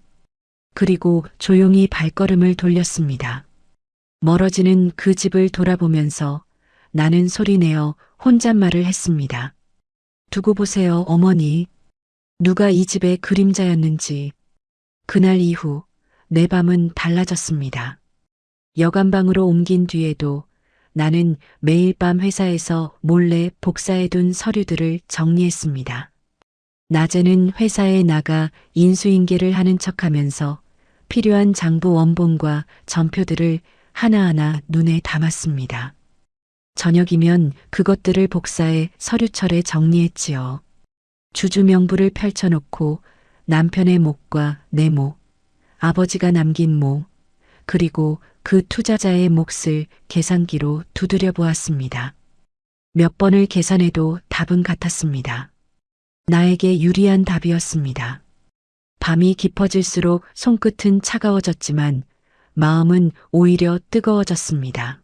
그리고 조용히 발걸음을 돌렸습니다. 멀어지는 그 집을 돌아보면서 나는 소리내어 혼잣말을 했습니다. 두고 보세요, 어머니. 누가 이 집의 그림자였는지. 그날 이후 내 밤은 달라졌습니다. 여간방으로 옮긴 뒤에도 나는 매일 밤 회사에서 몰래 복사해둔 서류들을 정리했습니다. 낮에는 회사에 나가 인수인계를 하는 척하면서 필요한 장부 원본과 전표들을 하나하나 눈에 담았습니다. 저녁이면 그것들을 복사해 서류철에 정리했지요. 주주 명부를 펼쳐놓고 남편의 몫과 내 몫, 아버지가 남긴 몫, 그리고 그 투자자의 몫을 계산기로 두드려 보았습니다. 몇 번을 계산해도 답은 같았습니다. 나에게 유리한 답이었습니다. 밤이 깊어질수록 손끝은 차가워졌지만 마음은 오히려 뜨거워졌습니다.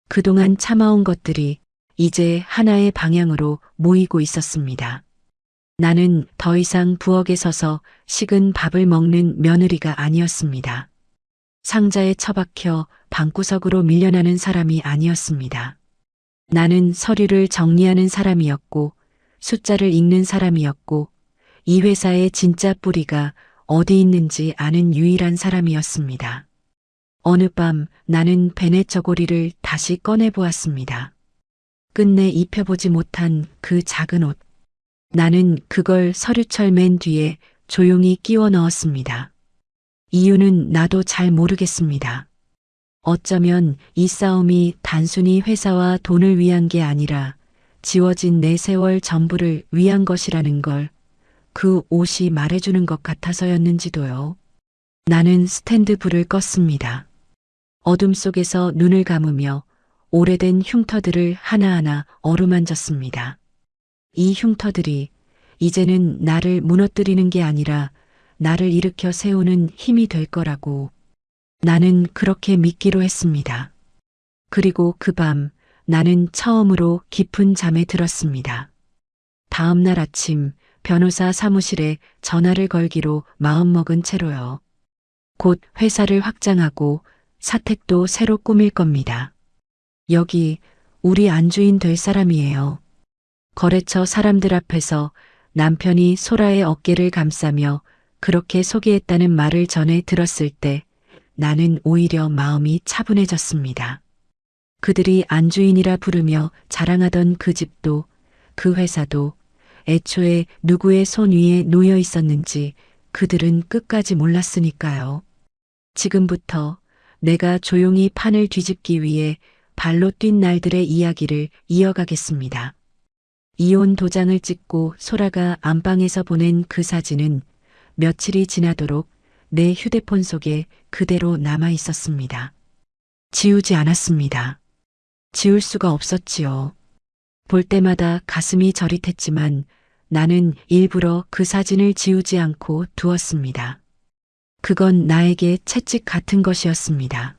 그동안 참아온 것들이 이제 하나의 방향으로 모이고 있었습니다. 나는 더 이상 부엌에 서서 식은 밥을 먹는 며느리가 아니었습니다. 상자에 처박혀 방구석으로 밀려나는 사람이 아니었습니다. 나는 서류를 정리하는 사람이었고 숫자를 읽는 사람이었고 이 회사의 진짜 뿌리가 어디 있는지 아는 유일한 사람이었습니다. 어느 밤 나는 베넷 저고리를 다시 꺼내 보았습니다. 끝내 입혀보지 못한 그 작은 옷. 나는 그걸 서류철 맨 뒤에 조용히 끼워 넣었습니다. 이유는 나도 잘 모르겠습니다. 어쩌면 이 싸움이 단순히 회사와 돈을 위한 게 아니라 지워진 내 세월 전부를 위한 것이라는 걸 그 옷이 말해주는 것 같아서였는지도요. 나는 스탠드 불을 껐습니다. 어둠 속에서 눈을 감으며 오래된 흉터들을 하나하나 어루만졌습니다. 이 흉터들이 이제는 나를 무너뜨리는 게 아니라 나를 일으켜 세우는 힘이 될 거라고 나는 그렇게 믿기로 했습니다. 그리고 그 밤 나는 처음으로 깊은 잠에 들었습니다. 다음 날 아침 변호사 사무실에 전화를 걸기로 마음먹은 채로요. 곧 회사를 확장하고 사택도 새로 꾸밀 겁니다. 여기 우리 안주인 될 사람이에요. 거래처 사람들 앞에서 남편이 소라의 어깨를 감싸며 그렇게 소개했다는 말을 전해 들었을 때 나는 오히려 마음이 차분해졌습니다. 그들이 안주인이라 부르며 자랑하던 그 집도 그 회사도 애초에 누구의 손 위에 놓여 있었는지 그들은 끝까지 몰랐으니까요. 지금부터 내가 조용히 판을 뒤집기 위해 발로 뛴 날들의 이야기를 이어가겠습니다. 이혼 도장을 찍고 소라가 안방에서 보낸 그 사진은 며칠이 지나도록 내 휴대폰 속에 그대로 남아 있었습니다. 지우지 않았습니다. 지울 수가 없었지요. 볼 때마다 가슴이 저릿했지만 나는 일부러 그 사진을 지우지 않고 두었습니다. 그건 나에게 채찍 같은 것이었습니다.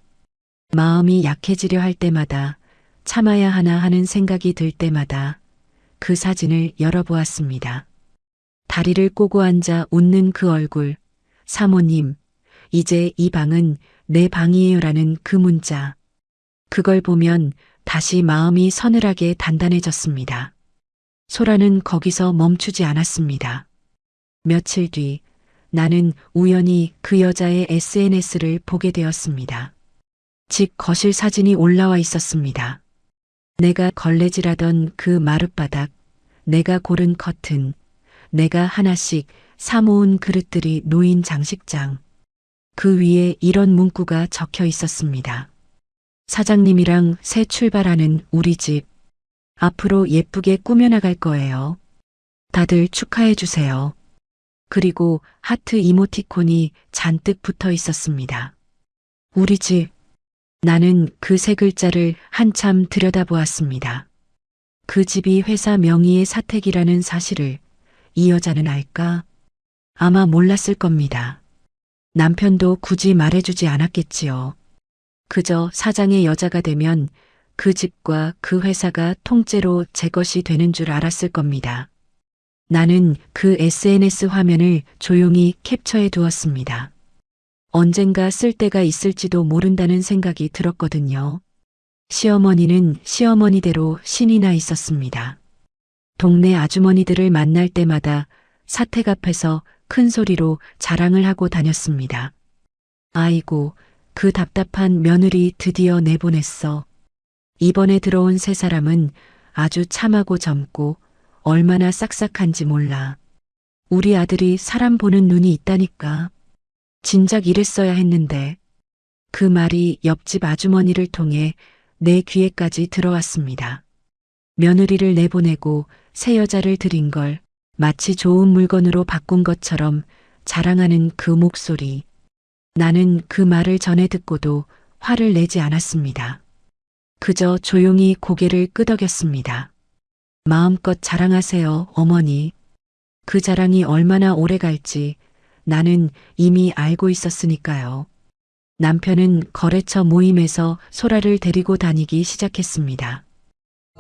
마음이 약해지려 할 때마다, 참아야 하나 하는 생각이 들 때마다 그 사진을 열어보았습니다. 다리를 꼬고 앉아 웃는 그 얼굴, 사모님, 이제 이 방은 내 방이에요라는 그 문자. 그걸 보면 다시 마음이 서늘하게 단단해졌습니다. 소라는 거기서 멈추지 않았습니다. 며칠 뒤 나는 우연히 그 여자의 SNS를 보게 되었습니다. 집 거실 사진이 올라와 있었습니다. 내가 걸레질하던 그 마룻바닥, 내가 고른 커튼, 내가 하나씩 사모은 그릇들이 놓인 장식장. 그 위에 이런 문구가 적혀 있었습니다. 사장님이랑 새 출발하는 우리 집. 앞으로 예쁘게 꾸며나갈 거예요. 다들 축하해 주세요. 그리고 하트 이모티콘이 잔뜩 붙어 있었습니다. 우리 집. 나는 그 세 글자를 한참 들여다보았습니다. 그 집이 회사 명의의 사택이라는 사실을 이 여자는 알까? 아마 몰랐을 겁니다. 남편도 굳이 말해주지 않았겠지요. 그저 사장의 여자가 되면 그 집과 그 회사가 통째로 제 것이 되는 줄 알았을 겁니다. 나는 그 SNS 화면을 조용히 캡처해 두었습니다. 언젠가 쓸 때가 있을지도 모른다는 생각이 들었거든요. 시어머니는 시어머니대로 신이 나 있었습니다. 동네 아주머니들을 만날 때마다 사택 앞에서 큰 소리로 자랑을 하고 다녔습니다. 아이고, 그 답답한 며느리 드디어 내보냈어. 이번에 들어온 세 사람은 아주 참하고 젊고 얼마나 싹싹한지 몰라. 우리 아들이 사람 보는 눈이 있다니까. 진작 이랬어야 했는데. 그 말이 옆집 아주머니를 통해 내 귀에까지 들어왔습니다. 며느리를 내보내고 새 여자를 들인 걸 마치 좋은 물건으로 바꾼 것처럼 자랑하는 그 목소리. 나는 그 말을 전해 듣고도 화를 내지 않았습니다. 그저 조용히 고개를 끄덕였습니다. 마음껏 자랑하세요, 어머니. 그 자랑이 얼마나 오래 갈지 나는 이미 알고 있었으니까요. 남편은 거래처 모임에서 소라를 데리고 다니기 시작했습니다.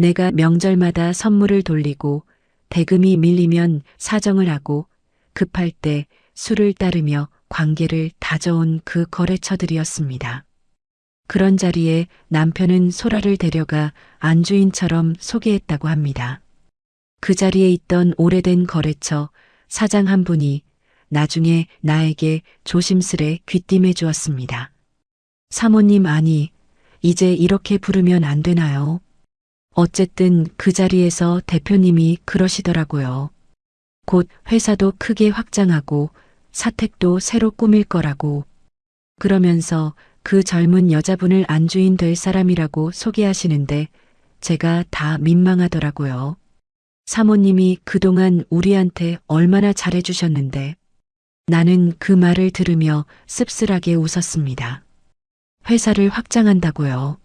내가 명절마다 선물을 돌리고 대금이 밀리면 사정을 하고 급할 때 술을 따르며 관계를 다져온 그 거래처들이었습니다. 그런 자리에 남편은 소라를 데려가 안주인처럼 소개했다고 합니다. 그 자리에 있던 오래된 거래처 사장 한 분이 나중에 나에게 조심스레 귀띔해 주었습니다. 사모님 아니, 이제 이렇게 부르면 안 되나요? 어쨌든 그 자리에서 대표님이 그러시더라고요. 곧 회사도 크게 확장하고 사택도 새로 꾸밀 거라고. 그러면서 그 젊은 여자분을 안주인 될 사람이라고 소개하시는데 제가 다 민망하더라고요. 사모님이 그동안 우리한테 얼마나 잘해주셨는데. 나는 그 말을 들으며 씁쓸하게 웃었습니다. 회사를 확장한다고요.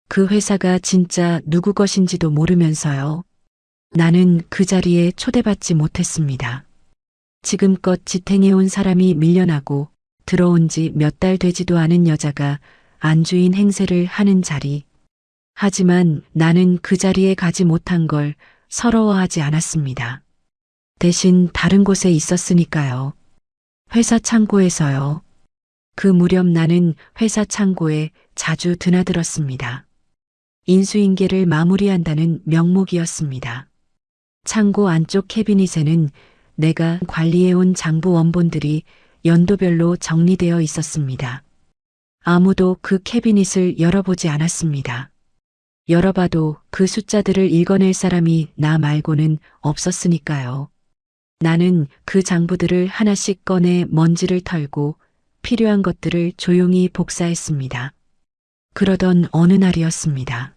그 회사가 진짜 누구 것인지도 모르면서요. 나는 그 자리에 초대받지 못했습니다. 지금껏 지탱해온 사람이 밀려나고 들어온 지 몇 달 되지도 않은 여자가 안주인 행세를 하는 자리. 하지만 나는 그 자리에 가지 못한 걸 서러워하지 않았습니다. 대신 다른 곳에 있었으니까요. 회사 창고에서요. 그 무렵 나는 회사 창고에 자주 드나들었습니다. 인수인계를 마무리한다는 명목이었습니다. 창고 안쪽 캐비닛에는 내가 관리해온 장부 원본들이 연도별로 정리되어 있었습니다. 아무도 그 캐비닛을 열어보지 않았습니다. 열어봐도 그 숫자들을 읽어낼 사람이 나 말고는 없었으니까요. 나는 그 장부들을 하나씩 꺼내 먼지를 털고 필요한 것들을 조용히 복사했습니다. 그러던 어느 날이었습니다.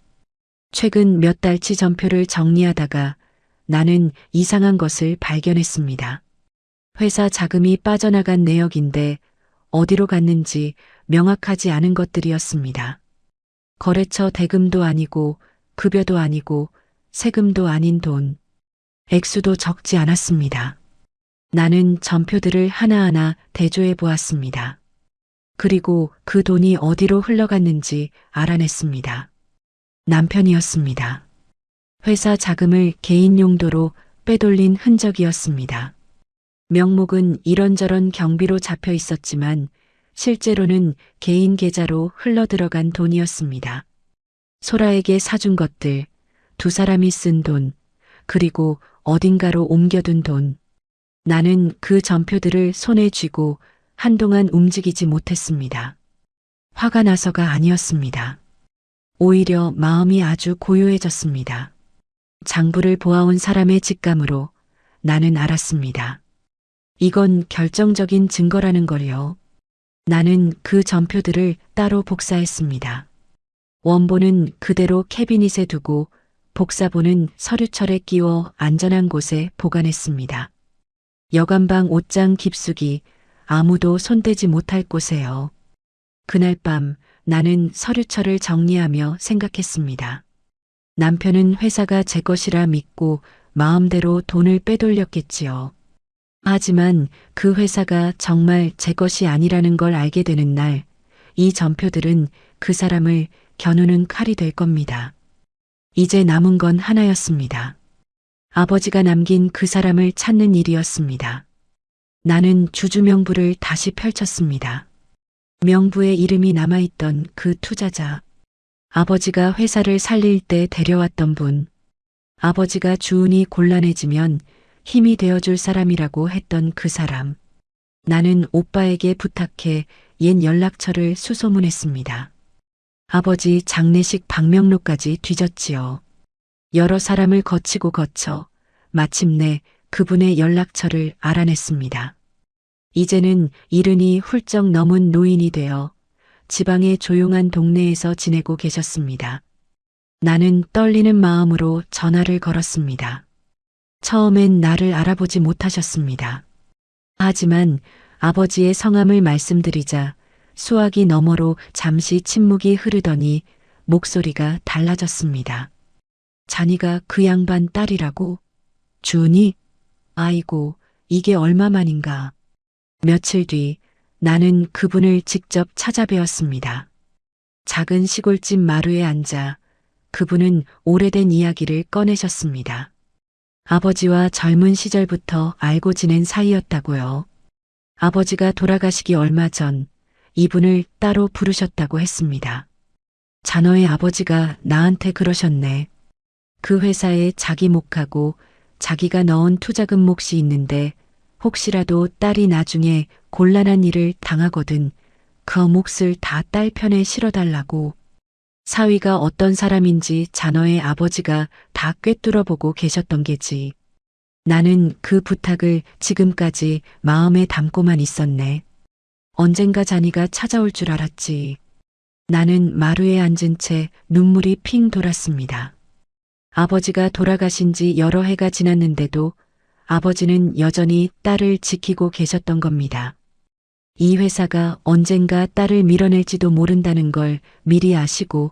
최근 몇 달치 전표를 정리하다가 나는 이상한 것을 발견했습니다. 회사 자금이 빠져나간 내역인데 어디로 갔는지 명확하지 않은 것들이었습니다. 거래처 대금도 아니고 급여도 아니고 세금도 아닌 돈. 액수도 적지 않았습니다. 나는 전표들을 하나하나 대조해 보았습니다. 그리고 그 돈이 어디로 흘러갔는지 알아냈습니다. 남편이었습니다. 회사 자금을 개인 용도로 빼돌린 흔적이었습니다. 명목은 이런저런 경비로 잡혀 있었지만 실제로는 개인 계좌로 흘러들어간 돈이었습니다. 소라에게 사준 것들, 두 사람이 쓴 돈, 그리고 어딘가로 옮겨둔 돈. 나는 그 전표들을 손에 쥐고 한동안 움직이지 못했습니다. 화가 나서가 아니었습니다. 오히려 마음이 아주 고요해졌습니다. 장부를 보아온 사람의 직감으로 나는 알았습니다. 이건 결정적인 증거라는 걸요. 나는 그 전표들을 따로 복사했습니다. 원본은 그대로 캐비닛에 두고 복사본은 서류철에 끼워 안전한 곳에 보관했습니다. 여관방 옷장 깊숙이 아무도 손대지 못할 곳에요. 그날 밤 나는 서류철을 정리하며 생각했습니다. 남편은 회사가 제 것이라 믿고 마음대로 돈을 빼돌렸겠지요. 하지만 그 회사가 정말 제 것이 아니라는 걸 알게 되는 날, 이 전표들은 그 사람을 겨누는 칼이 될 겁니다. 이제 남은 건 하나였습니다. 아버지가 남긴 그 사람을 찾는 일이었습니다. 나는 주주명부를 다시 펼쳤습니다. 명부에 이름이 남아있던 그 투자자. 아버지가 회사를 살릴 때 데려왔던 분. 아버지가 주운이 곤란해지면 힘이 되어줄 사람이라고 했던 그 사람. 나는 오빠에게 부탁해 옛 연락처를 수소문했습니다. 아버지 장례식 방명록까지 뒤졌지요. 여러 사람을 거치고 거쳐 마침내 그분의 연락처를 알아냈습니다. 이제는 이른이 훌쩍 넘은 노인이 되어 지방의 조용한 동네에서 지내고 계셨습니다. 나는 떨리는 마음으로 전화를 걸었습니다. 처음엔 나를 알아보지 못하셨습니다. 하지만 아버지의 성함을 말씀드리자 수화기 너머로 잠시 침묵이 흐르더니 목소리가 달라졌습니다. 자니가 그 양반 딸이라고? 주은이? 아이고, 이게 얼마만인가. 며칠 뒤 나는 그분을 직접 찾아뵈었습니다. 작은 시골집 마루에 앉아 그분은 오래된 이야기를 꺼내셨습니다. 아버지와 젊은 시절부터 알고 지낸 사이였다고요. 아버지가 돌아가시기 얼마 전 이분을 따로 부르셨다고 했습니다. 자너의 아버지가 나한테 그러셨네. 그 회사에 자기 몫하고 자기가 넣은 투자금 몫이 있는데 혹시라도 딸이 나중에 곤란한 일을 당하거든 그 몫을 다 딸 편에 실어달라고. 사위가 어떤 사람인지 자너의 아버지가 다 꿰뚫어보고 계셨던 게지. 나는 그 부탁을 지금까지 마음에 담고만 있었네. 언젠가 자니가 찾아올 줄 알았지. 나는 마루에 앉은 채 눈물이 핑 돌았습니다. 아버지가 돌아가신 지 여러 해가 지났는데도 아버지는 여전히 딸을 지키고 계셨던 겁니다. 이 회사가 언젠가 딸을 밀어낼지도 모른다는 걸 미리 아시고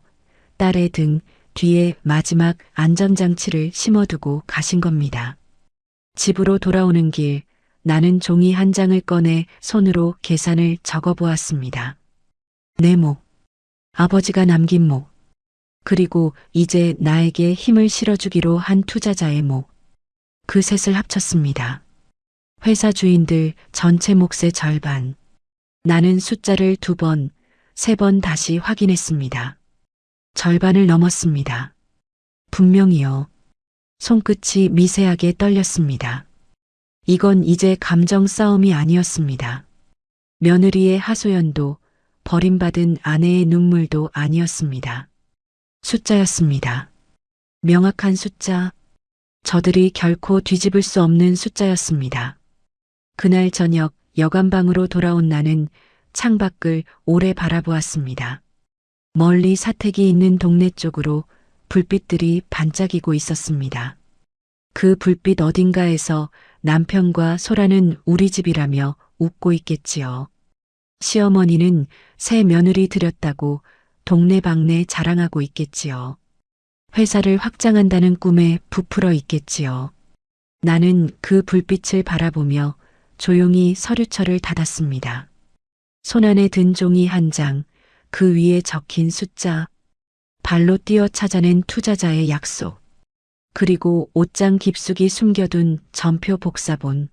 딸의 등 뒤에 마지막 안전장치를 심어두고 가신 겁니다. 집으로 돌아오는 길 나는 종이 한 장을 꺼내 손으로 계산을 적어보았습니다. 내 목, 아버지가 남긴 목, 그리고 이제 나에게 힘을 실어주기로 한 투자자의 목, 그 셋을 합쳤습니다. 회사 주인들 전체 몫의 절반. 나는 숫자를 2번, 3번 다시 확인했습니다. 절반을 넘었습니다. 분명히요. 손끝이 미세하게 떨렸습니다. 이건 이제 감정 싸움이 아니었습니다. 며느리의 하소연도 버림받은 아내의 눈물도 아니었습니다. 숫자였습니다. 명확한 숫자. 저들이 결코 뒤집을 수 없는 숫자였습니다. 그날 저녁 여관방으로 돌아온 나는 창밖을 오래 바라보았습니다. 멀리 사택이 있는 동네 쪽으로 불빛들이 반짝이고 있었습니다. 그 불빛 어딘가에서 남편과 소라는 우리 집이라며 웃고 있겠지요. 시어머니는 새 며느리 들였다고 동네방네 자랑하고 있겠지요. 회사를 확장한다는 꿈에 부풀어 있겠지요. 나는 그 불빛을 바라보며 조용히 서류철을 닫았습니다. 손안에 든 종이 한 장, 그 위에 적힌 숫자, 발로 뛰어 찾아낸 투자자의 약속, 그리고 옷장 깊숙이 숨겨둔 전표 복사본.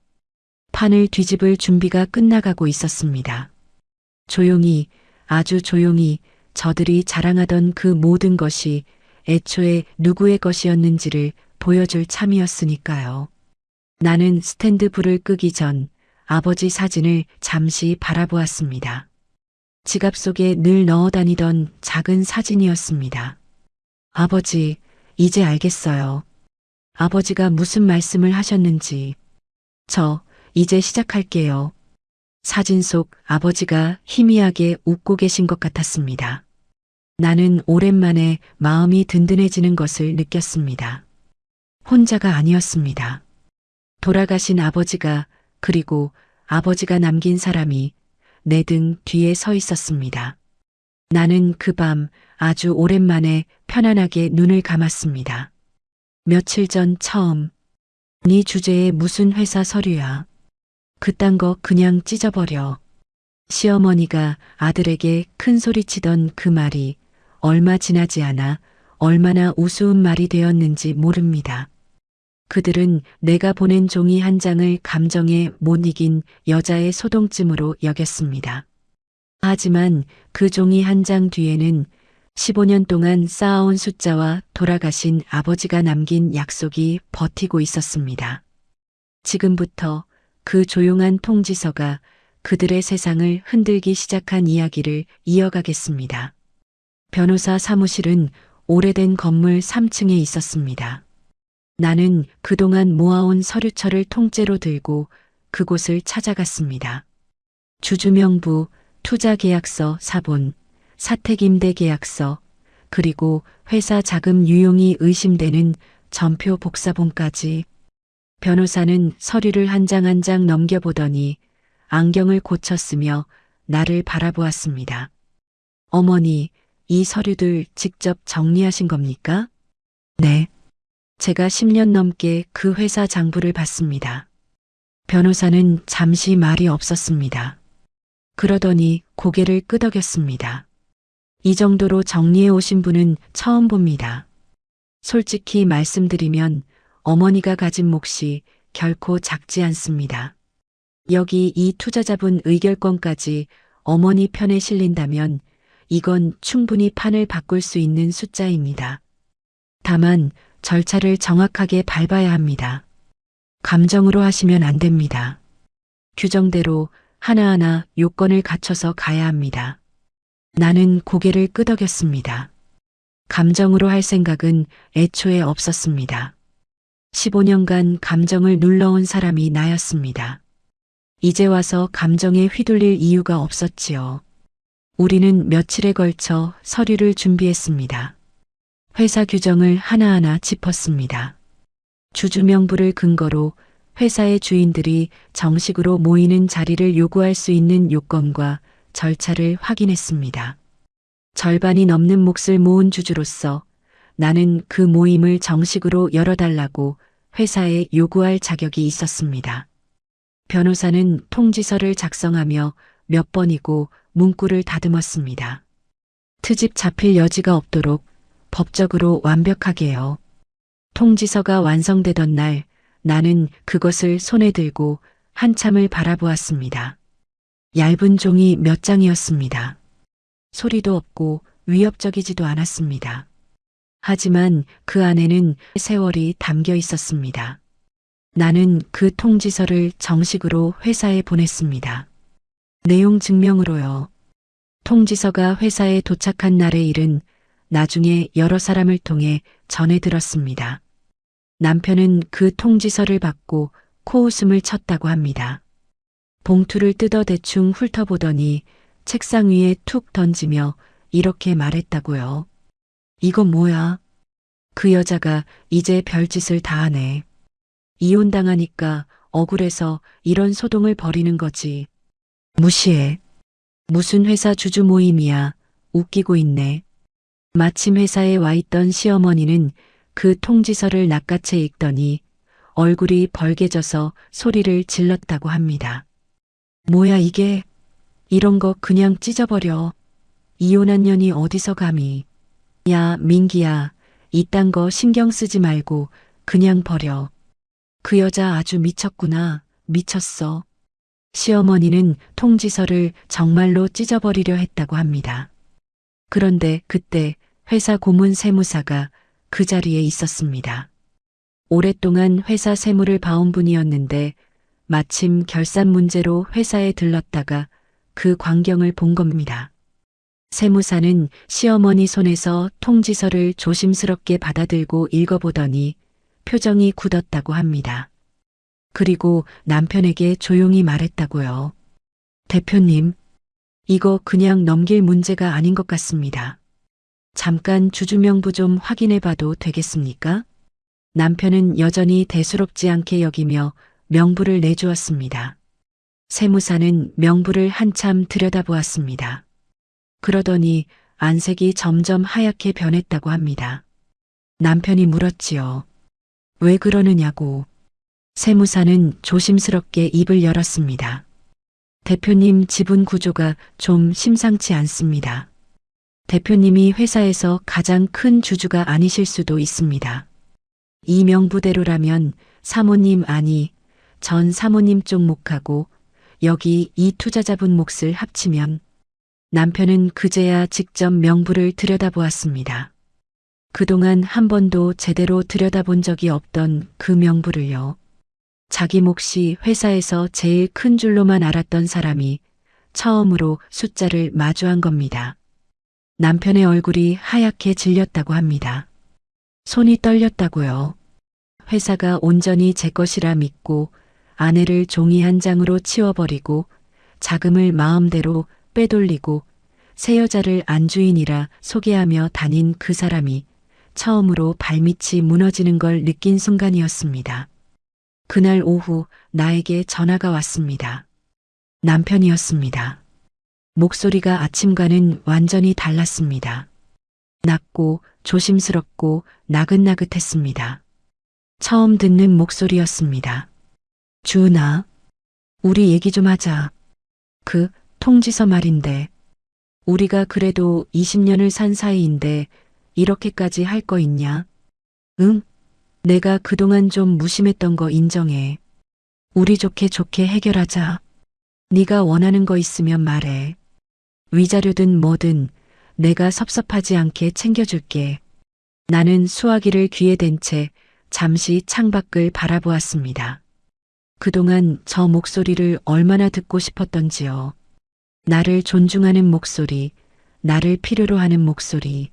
판을 뒤집을 준비가 끝나가고 있었습니다. 조용히, 아주 조용히 저들이 자랑하던 그 모든 것이 애초에 누구의 것이었는지를 보여줄 참이었으니까요. 나는 스탠드 불을 끄기 전 아버지 사진을 잠시 바라보았습니다. 지갑 속에 늘 넣어 다니던 작은 사진이었습니다. 아버지, 이제 알겠어요. 아버지가 무슨 말씀을 하셨는지. 저, 이제 시작할게요. 사진 속 아버지가 희미하게 웃고 계신 것 같았습니다. 나는 오랜만에 마음이 든든해지는 것을 느꼈습니다. 혼자가 아니었습니다. 돌아가신 아버지가, 그리고 아버지가 남긴 사람이 내 등 뒤에 서 있었습니다. 나는 그 밤 아주 오랜만에 편안하게 눈을 감았습니다. 며칠 전 처음, 네 주제에 무슨 회사 서류야. 그딴 거 그냥 찢어버려. 시어머니가 아들에게 큰 소리치던 그 말이 얼마 지나지 않아 얼마나 우스운 말이 되었는지 모릅니다. 그들은 내가 보낸 종이 한 장을 감정에 못 이긴 여자의 소동쯤으로 여겼습니다. 하지만 그 종이 한 장 뒤에는 15년 동안 쌓아온 숫자와 돌아가신 아버지가 남긴 약속이 버티고 있었습니다. 지금부터 그 조용한 통지서가 그들의 세상을 흔들기 시작한 이야기를 이어가겠습니다. 변호사 사무실은 오래된 건물 3층에 있었습니다. 나는 그동안 모아온 서류철을 통째로 들고 그곳을 찾아갔습니다. 주주명부, 투자계약서 사본, 사택임대계약서, 그리고 회사 자금 유용이 의심되는 전표 복사본까지. 변호사는 서류를 한 장 한 장 넘겨보더니 안경을 고쳤으며 나를 바라보았습니다. 어머니, 이 서류들 직접 정리하신 겁니까? 네. 제가 10년 넘게 그 회사 장부를 봤습니다. 변호사는 잠시 말이 없었습니다. 그러더니 고개를 끄덕였습니다. 이 정도로 정리해 오신 분은 처음 봅니다. 솔직히 말씀드리면 어머니가 가진 몫이 결코 작지 않습니다. 여기 이 투자자분 의결권까지 어머니 편에 실린다면 이건 충분히 판을 바꿀 수 있는 숫자입니다. 다만 절차를 정확하게 밟아야 합니다. 감정으로 하시면 안 됩니다. 규정대로 하나하나 요건을 갖춰서 가야 합니다. 나는 고개를 끄덕였습니다. 감정으로 할 생각은 애초에 없었습니다. 15년간 감정을 눌러온 사람이 나였습니다. 이제 와서 감정에 휘둘릴 이유가 없었지요. 우리는 며칠에 걸쳐 서류를 준비했습니다. 회사 규정을 하나하나 짚었습니다. 주주명부를 근거로 회사의 주인들이 정식으로 모이는 자리를 요구할 수 있는 요건과 절차를 확인했습니다. 절반이 넘는 몫을 모은 주주로서 나는 그 모임을 정식으로 열어달라고 회사에 요구할 자격이 있었습니다. 변호사는 통지서를 작성하며 몇 번이고 문구를 다듬었습니다. 트집 잡힐 여지가 없도록 법적으로 완벽하게요. 통지서가 완성되던 날 나는 그것을 손에 들고 한참을 바라보았습니다. 얇은 종이 몇 장이었습니다. 소리도 없고 위협적이지도 않았습니다. 하지만 그 안에는 세월이 담겨 있었습니다. 나는 그 통지서를 정식으로 회사에 보냈습니다. 내용 증명으로요. 통지서가 회사에 도착한 날의 일은 나중에 여러 사람을 통해 전해 들었습니다. 남편은 그 통지서를 받고 코웃음을 쳤다고 합니다. 봉투를 뜯어 대충 훑어보더니 책상 위에 툭 던지며 이렇게 말했다고요. 이건 뭐야? 그 여자가 이제 별짓을 다 하네. 이혼당하니까 억울해서 이런 소동을 벌이는 거지. 무시해. 무슨 회사 주주 모임이야. 웃기고 있네. 마침 회사에 와 있던 시어머니는 그 통지서를 낚아채 읽더니 얼굴이 벌개져서 소리를 질렀다고 합니다. 뭐야 이게? 이런 거 그냥 찢어버려. 이혼한 년이 어디서 감히. 야, 민기야. 이딴 거 신경 쓰지 말고 그냥 버려. 그 여자 아주 미쳤구나. 미쳤어. 시어머니는 통지서를 정말로 찢어버리려 했다고 합니다. 그런데 그때 회사 고문 세무사가 그 자리에 있었습니다. 오랫동안 회사 세무를 봐온 분이었는데 마침 결산 문제로 회사에 들렀다가 그 광경을 본 겁니다. 세무사는 시어머니 손에서 통지서를 조심스럽게 받아들고 읽어보더니 표정이 굳었다고 합니다. 그리고 남편에게 조용히 말했다고요. 대표님, 이거 그냥 넘길 문제가 아닌 것 같습니다. 잠깐 주주명부 좀 확인해 봐도 되겠습니까? 남편은 여전히 대수롭지 않게 여기며 명부를 내주었습니다. 세무사는 명부를 한참 들여다보았습니다. 그러더니 안색이 점점 하얗게 변했다고 합니다. 남편이 물었지요. 왜 그러느냐고. 세무사는 조심스럽게 입을 열었습니다. 대표님 지분 구조가 좀 심상치 않습니다. 대표님이 회사에서 가장 큰 주주가 아니실 수도 있습니다. 이 명부대로라면 사모님 아니 전 사모님 쪽 몫하고 여기 이 투자자분 몫을 합치면 남편은 그제야 직접 명부를 들여다보았습니다. 그동안 한 번도 제대로 들여다본 적이 없던 그 명부를요. 자기 몫이 회사에서 제일 큰 줄로만 알았던 사람이 처음으로 숫자를 마주한 겁니다. 남편의 얼굴이 하얗게 질렸다고 합니다. 손이 떨렸다고요. 회사가 온전히 제 것이라 믿고 아내를 종이 한 장으로 치워버리고 자금을 마음대로 빼돌리고 새 여자를 안주인이라 소개하며 다닌 그 사람이 처음으로 발밑이 무너지는 걸 느낀 순간이었습니다. 그날 오후 나에게 전화가 왔습니다. 남편이었습니다. 목소리가 아침과는 완전히 달랐습니다. 낮고 조심스럽고 나긋나긋했습니다. 처음 듣는 목소리였습니다. 주은아, 우리 얘기 좀 하자. 그 통지서 말인데 우리가 그래도 20년을 산 사이인데 이렇게까지 할 거 있냐? 응? 내가 그동안 좀 무심했던 거 인정해. 우리 좋게 좋게 해결하자. 네가 원하는 거 있으면 말해. 위자료든 뭐든 내가 섭섭하지 않게 챙겨줄게. 나는 수화기를 귀에 댄 채 잠시 창밖을 바라보았습니다. 그동안 저 목소리를 얼마나 듣고 싶었던지요. 나를 존중하는 목소리, 나를 필요로 하는 목소리.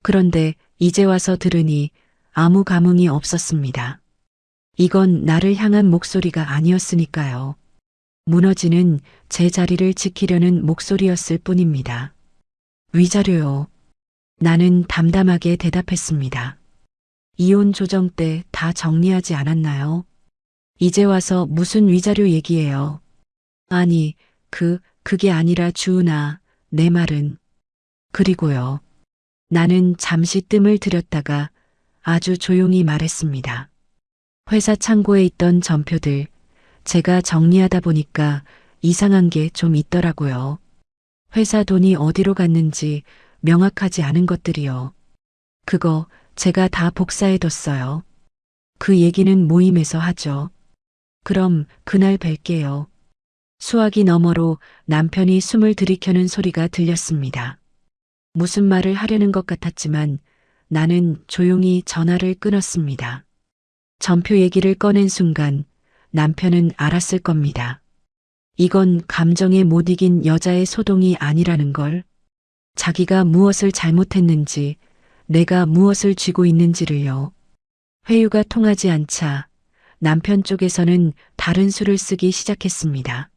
그런데 이제 와서 들으니 아무 감흥이 없었습니다. 이건 나를 향한 목소리가 아니었으니까요. 무너지는 제 자리를 지키려는 목소리였을 뿐입니다. 위자료요. 나는 담담하게 대답했습니다. 이혼 조정 때 다 정리하지 않았나요? 이제 와서 무슨 위자료 얘기예요. 아니, 그게 아니라 주은아, 내 말은. 그리고요. 나는 잠시 뜸을 들였다가 아주 조용히 말했습니다. 회사 창고에 있던 전표들, 제가 정리하다 보니까 이상한 게 좀 있더라고요. 회사 돈이 어디로 갔는지 명확하지 않은 것들이요. 그거 제가 다 복사해뒀어요. 그 얘기는 모임에서 하죠. 그럼 그날 뵐게요. 수화기 너머로 남편이 숨을 들이켜는 소리가 들렸습니다. 무슨 말을 하려는 것 같았지만 나는 조용히 전화를 끊었습니다. 전표 얘기를 꺼낸 순간 남편은 알았을 겁니다. 이건 감정에 못 이긴 여자의 소동이 아니라는 걸. 자기가 무엇을 잘못했는지, 내가 무엇을 쥐고 있는지를요. 회유가 통하지 않자 남편 쪽에서는 다른 수를 쓰기 시작했습니다.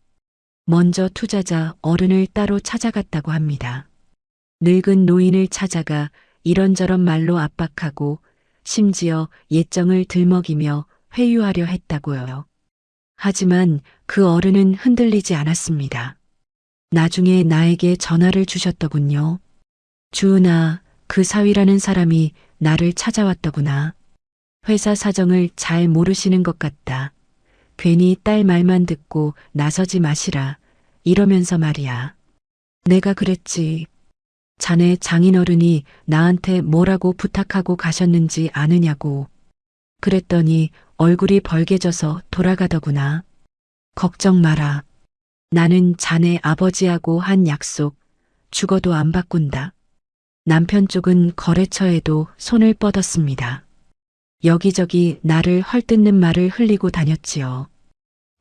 먼저 투자자 어른을 따로 찾아갔다고 합니다. 늙은 노인을 찾아가 이런저런 말로 압박하고 심지어 예정을 들먹이며 회유하려 했다고요. 하지만 그 어른은 흔들리지 않았습니다. 나중에 나에게 전화를 주셨더군요. 주은아, 그 사위라는 사람이 나를 찾아왔더구나. 회사 사정을 잘 모르시는 것 같다. 괜히 딸 말만 듣고 나서지 마시라. 이러면서 말이야. 내가 그랬지. 자네 장인어른이 나한테 뭐라고 부탁하고 가셨는지 아느냐고. 그랬더니 얼굴이 벌개져서 돌아가더구나. 걱정 마라. 나는 자네 아버지하고 한 약속 죽어도 안 바꾼다. 남편 쪽은 거래처에도 손을 뻗었습니다. 여기저기 나를 헐뜯는 말을 흘리고 다녔지요.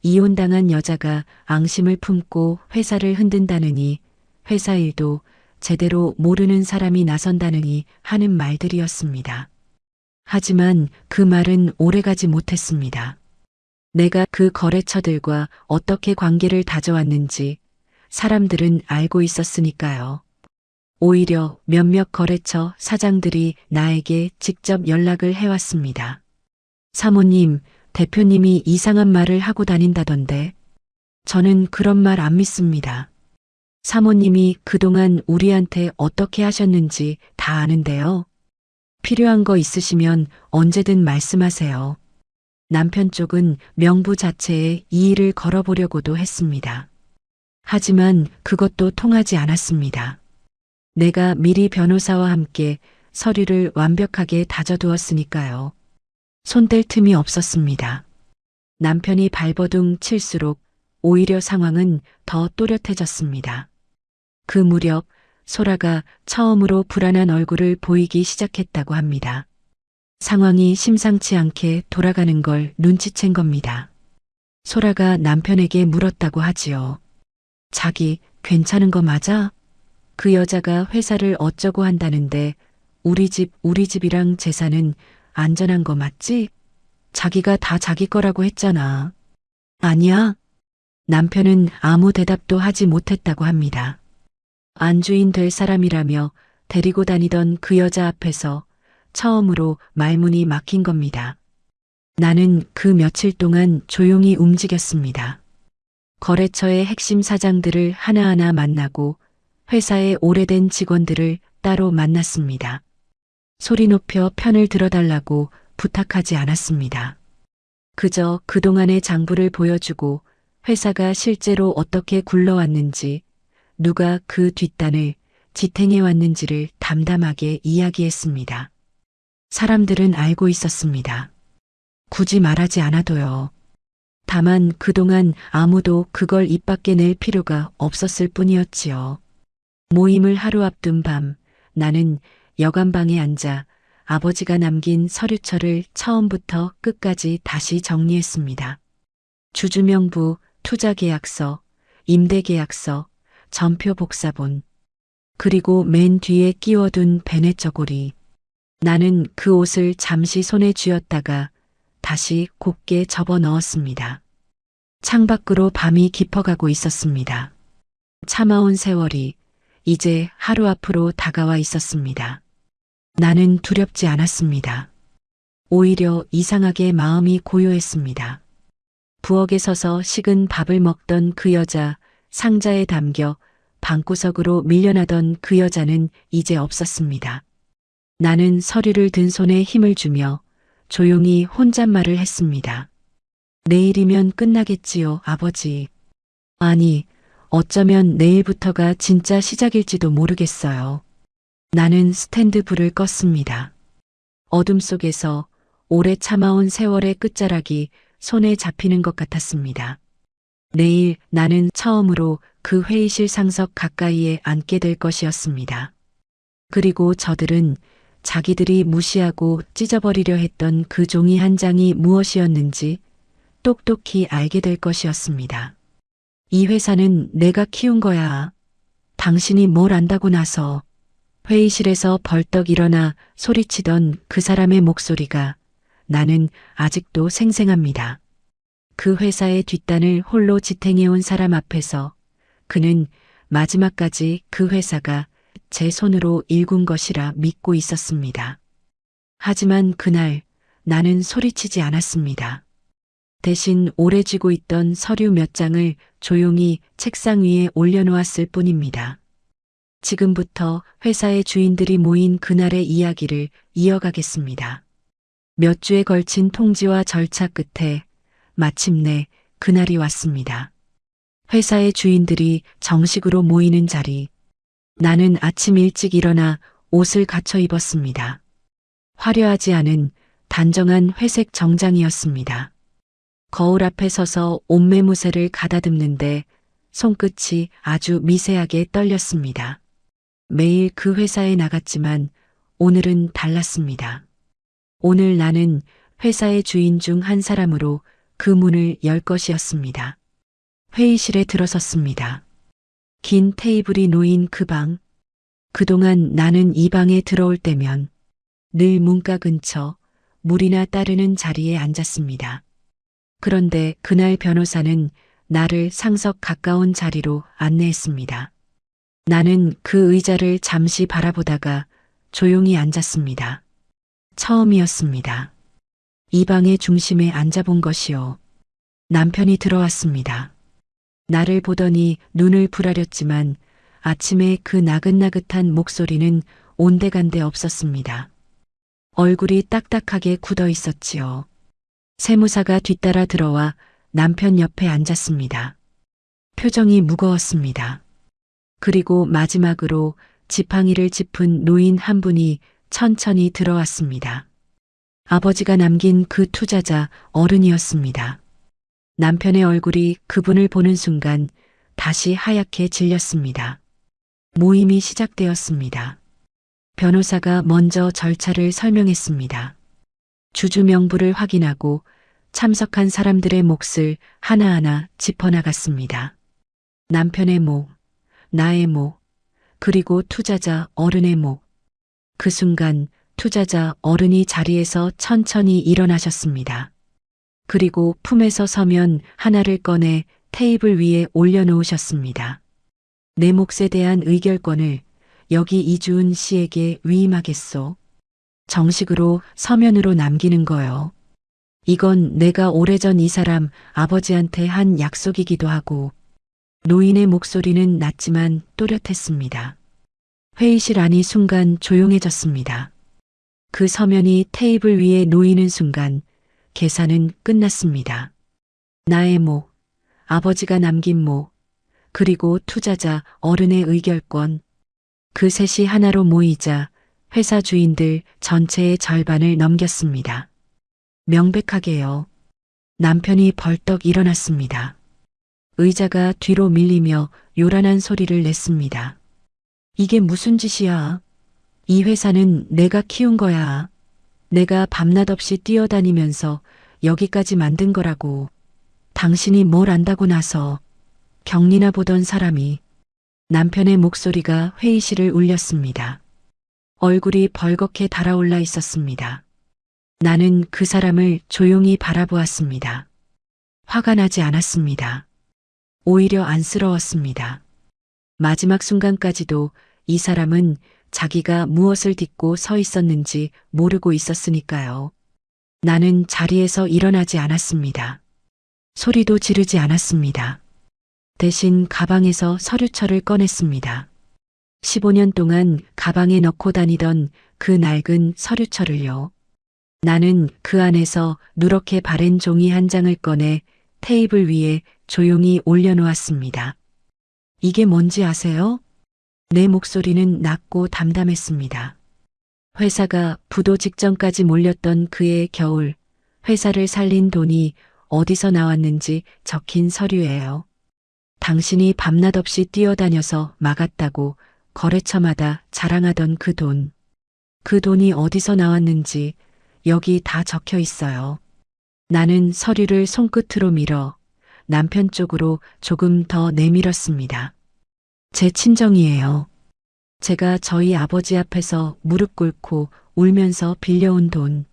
이혼당한 여자가 앙심을 품고 회사를 흔든다느니 회사 일도 제대로 모르는 사람이 나선다느니 하는 말들이었습니다. 하지만 그 말은 오래가지 못했습니다. 내가 그 거래처들과 어떻게 관계를 다져왔는지 사람들은 알고 있었으니까요. 오히려 몇몇 거래처 사장들이 나에게 직접 연락을 해왔습니다. 사모님, 대표님이 이상한 말을 하고 다닌다던데. 저는 그런 말 안 믿습니다. 사모님이 그동안 우리한테 어떻게 하셨는지 다 아는데요. 필요한 거 있으시면 언제든 말씀하세요. 남편 쪽은 명부 자체에 이의를 걸어보려고도 했습니다. 하지만 그것도 통하지 않았습니다. 내가 미리 변호사와 함께 서류를 완벽하게 다져두었으니까요. 손댈 틈이 없었습니다. 남편이 발버둥 칠수록 오히려 상황은 더 또렷해졌습니다. 그 무렵 소라가 처음으로 불안한 얼굴을 보이기 시작했다고 합니다. 상황이 심상치 않게 돌아가는 걸 눈치챈 겁니다. 소라가 남편에게 물었다고 하지요. 자기 괜찮은 거 맞아? 그 여자가 회사를 어쩌고 한다는데 우리 집이랑 재산은 안전한 거 맞지? 자기가 다 자기 거라고 했잖아. 아니야. 남편은 아무 대답도 하지 못했다고 합니다. 안주인 될 사람이라며 데리고 다니던 그 여자 앞에서 처음으로 말문이 막힌 겁니다. 나는 그 며칠 동안 조용히 움직였습니다. 거래처의 핵심 사장들을 하나하나 만나고 회사의 오래된 직원들을 따로 만났습니다. 소리 높여 편을 들어달라고 부탁하지 않았습니다. 그저 그동안의 장부를 보여주고 회사가 실제로 어떻게 굴러왔는지, 누가 그 뒷단을 지탱해왔는지를 담담하게 이야기했습니다. 사람들은 알고 있었습니다. 굳이 말하지 않아도요. 다만 그동안 아무도 그걸 입 밖에 낼 필요가 없었을 뿐이었지요. 모임을 하루 앞둔 밤, 나는 여관방에 앉아 아버지가 남긴 서류처를 처음부터 끝까지 다시 정리했습니다. 주주명부, 투자계약서, 임대계약서, 전표복사본, 그리고 맨 뒤에 끼워둔 베네저고리. 나는 그 옷을 잠시 손에 쥐었다가 다시 곱게 접어 넣었습니다. 창밖으로 밤이 깊어가고 있었습니다. 참아온 세월이 이제 하루 앞으로 다가와 있었습니다. 나는 두렵지 않았습니다. 오히려 이상하게 마음이 고요했습니다. 부엌에 서서 식은 밥을 먹던 그 여자, 상자에 담겨 방구석으로 밀려나던 그 여자는 이제 없었습니다. 나는 서류를 든 손에 힘을 주며 조용히 혼잣말을 했습니다. 내일이면 끝나겠지요, 아버지. 아니, 어쩌면 내일부터가 진짜 시작일지도 모르겠어요. 나는 스탠드 불을 껐습니다. 어둠 속에서 오래 참아온 세월의 끝자락이 손에 잡히는 것 같았습니다. 내일 나는 처음으로 그 회의실 상석 가까이에 앉게 될 것이었습니다. 그리고 저들은 자기들이 무시하고 찢어버리려 했던 그 종이 한 장이 무엇이었는지 똑똑히 알게 될 것이었습니다. 이 회사는 내가 키운 거야. 당신이 뭘 안다고 나서. 회의실에서 벌떡 일어나 소리치던 그 사람의 목소리가 나는 아직도 생생합니다. 그 회사의 뒷단을 홀로 지탱해온 사람 앞에서 그는 마지막까지 그 회사가 제 손으로 일군 것이라 믿고 있었습니다. 하지만 그날 나는 소리치지 않았습니다. 대신 오래 쥐고 있던 서류 몇 장을 조용히 책상 위에 올려놓았을 뿐입니다. 지금부터 회사의 주인들이 모인 그날의 이야기를 이어가겠습니다. 몇 주에 걸친 통지와 절차 끝에 마침내 그날이 왔습니다. 회사의 주인들이 정식으로 모이는 자리. 나는 아침 일찍 일어나 옷을 갖춰 입었습니다. 화려하지 않은 단정한 회색 정장이었습니다. 거울 앞에 서서 옷매무새를 가다듬는데 손끝이 아주 미세하게 떨렸습니다. 매일 그 회사에 나갔지만 오늘은 달랐습니다. 오늘 나는 회사의 주인 중 한 사람으로 그 문을 열 것이었습니다. 회의실에 들어섰습니다. 긴 테이블이 놓인 그 방. 그동안 나는 이 방에 들어올 때면 늘 문가 근처 물이나 따르는 자리에 앉았습니다. 그런데 그날 변호사는 나를 상석 가까운 자리로 안내했습니다. 나는 그 의자를 잠시 바라보다가 조용히 앉았습니다. 처음이었습니다. 이 방의 중심에 앉아본 것이요. 남편이 들어왔습니다. 나를 보더니 눈을 부라렸지만 아침에 그 나긋나긋한 목소리는 온데간데 없었습니다. 얼굴이 딱딱하게 굳어 있었지요. 세무사가 뒤따라 들어와 남편 옆에 앉았습니다. 표정이 무거웠습니다. 그리고 마지막으로 지팡이를 짚은 노인 한 분이 천천히 들어왔습니다. 아버지가 남긴 그 투자자 어른이었습니다. 남편의 얼굴이 그분을 보는 순간 다시 하얗게 질렸습니다. 모임이 시작되었습니다. 변호사가 먼저 절차를 설명했습니다. 주주 명부를 확인하고 참석한 사람들의 몫을 하나하나 짚어나갔습니다. 남편의 목, 나의 목, 그리고 투자자 어른의 목. 그 순간 투자자 어른이 자리에서 천천히 일어나셨습니다. 그리고 품에서 서면 하나를 꺼내 테이블 위에 올려놓으셨습니다. 내 몫에 대한 의결권을 여기 이주은 씨에게 위임하겠소. 정식으로 서면으로 남기는 거요. 이건 내가 오래전 이 사람 아버지한테 한 약속이기도 하고. 노인의 목소리는 낮지만 또렷했습니다. 회의실 안이 순간 조용해졌습니다. 그 서면이 테이블 위에 놓이는 순간 계산은 끝났습니다. 나의 목, 아버지가 남긴 목, 그리고 투자자 어른의 의결권. 그 셋이 하나로 모이자 회사 주인들 전체의 절반을 넘겼습니다. 명백하게요. 남편이 벌떡 일어났습니다. 의자가 뒤로 밀리며 요란한 소리를 냈습니다. 이게 무슨 짓이야? 이 회사는 내가 키운 거야. 내가 밤낮 없이 뛰어다니면서 여기까지 만든 거라고. 당신이 뭘 안다고 나서 경리나 보던 사람이. 남편의 목소리가 회의실을 울렸습니다. 얼굴이 벌겋게 달아올라 있었습니다. 나는 그 사람을 조용히 바라보았습니다. 화가 나지 않았습니다. 오히려 안쓰러웠습니다. 마지막 순간까지도 이 사람은 자기가 무엇을 딛고 서 있었는지 모르고 있었으니까요. 나는 자리에서 일어나지 않았습니다. 소리도 지르지 않았습니다. 대신 가방에서 서류철을 꺼냈습니다. 15년 동안 가방에 넣고 다니던 그 낡은 서류철을요. 나는 그 안에서 누렇게 바랜 종이 한 장을 꺼내 테이블 위에 조용히 올려놓았습니다. 이게 뭔지 아세요? 내 목소리는 낮고 담담했습니다. 회사가 부도 직전까지 몰렸던 그해 겨울, 회사를 살린 돈이 어디서 나왔는지 적힌 서류예요. 당신이 밤낮 없이 뛰어다녀서 막았다고 거래처마다 자랑하던 그 돈. 그 돈이 어디서 나왔는지 여기 다 적혀 있어요. 나는 서류를 손끝으로 밀어 남편 쪽으로 조금 더 내밀었습니다. 제 친정이에요. 제가 저희 아버지 앞에서 무릎 꿇고 울면서 빌려온 돈.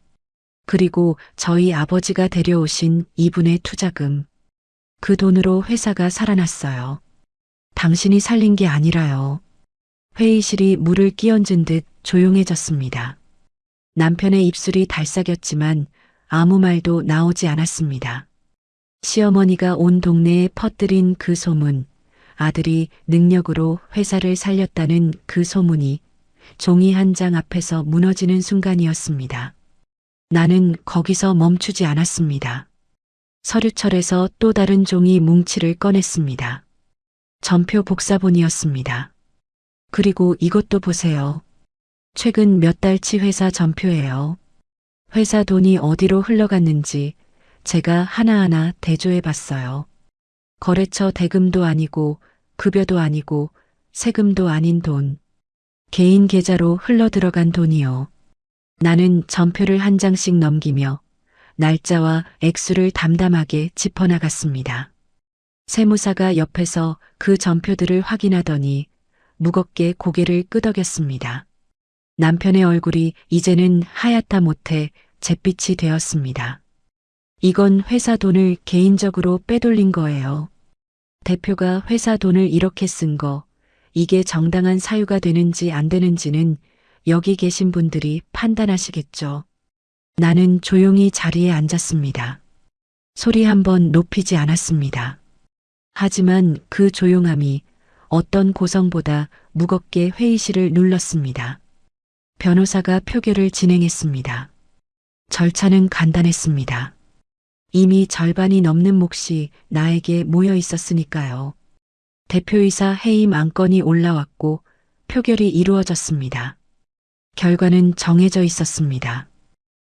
그리고 저희 아버지가 데려오신 이분의 투자금. 그 돈으로 회사가 살아났어요. 당신이 살린 게 아니라요. 회의실이 물을 끼얹은 듯 조용해졌습니다. 남편의 입술이 달싹였지만 아무 말도 나오지 않았습니다. 시어머니가 온 동네에 퍼뜨린 그 소문, 아들이 능력으로 회사를 살렸다는 그 소문이 종이 한 장 앞에서 무너지는 순간이었습니다. 나는 거기서 멈추지 않았습니다. 서류철에서 또 다른 종이 뭉치를 꺼냈습니다. 전표 복사본이었습니다. 그리고 이것도 보세요. 최근 몇 달치 회사 전표예요. 회사 돈이 어디로 흘러갔는지 제가 하나하나 대조해 봤어요. 거래처 대금도 아니고 급여도 아니고 세금도 아닌 돈. 개인 계좌로 흘러 들어간 돈이요. 나는 전표를 한 장씩 넘기며 날짜와 액수를 담담하게 짚어나갔습니다. 세무사가 옆에서 그 전표들을 확인하더니 무겁게 고개를 끄덕였습니다. 남편의 얼굴이 이제는 하얗다 못해 잿빛이 되었습니다. 이건 회사 돈을 개인적으로 빼돌린 거예요. 대표가 회사 돈을 이렇게 쓴 거, 이게 정당한 사유가 되는지 안 되는지는 여기 계신 분들이 판단하시겠죠. 나는 조용히 자리에 앉았습니다. 소리 한번 높이지 않았습니다. 하지만 그 조용함이 어떤 고성보다 무겁게 회의실을 눌렀습니다. 변호사가 표결을 진행했습니다. 절차는 간단했습니다. 이미 절반이 넘는 몫이 나에게 모여 있었으니까요. 대표이사 해임 안건이 올라왔고 표결이 이루어졌습니다. 결과는 정해져 있었습니다.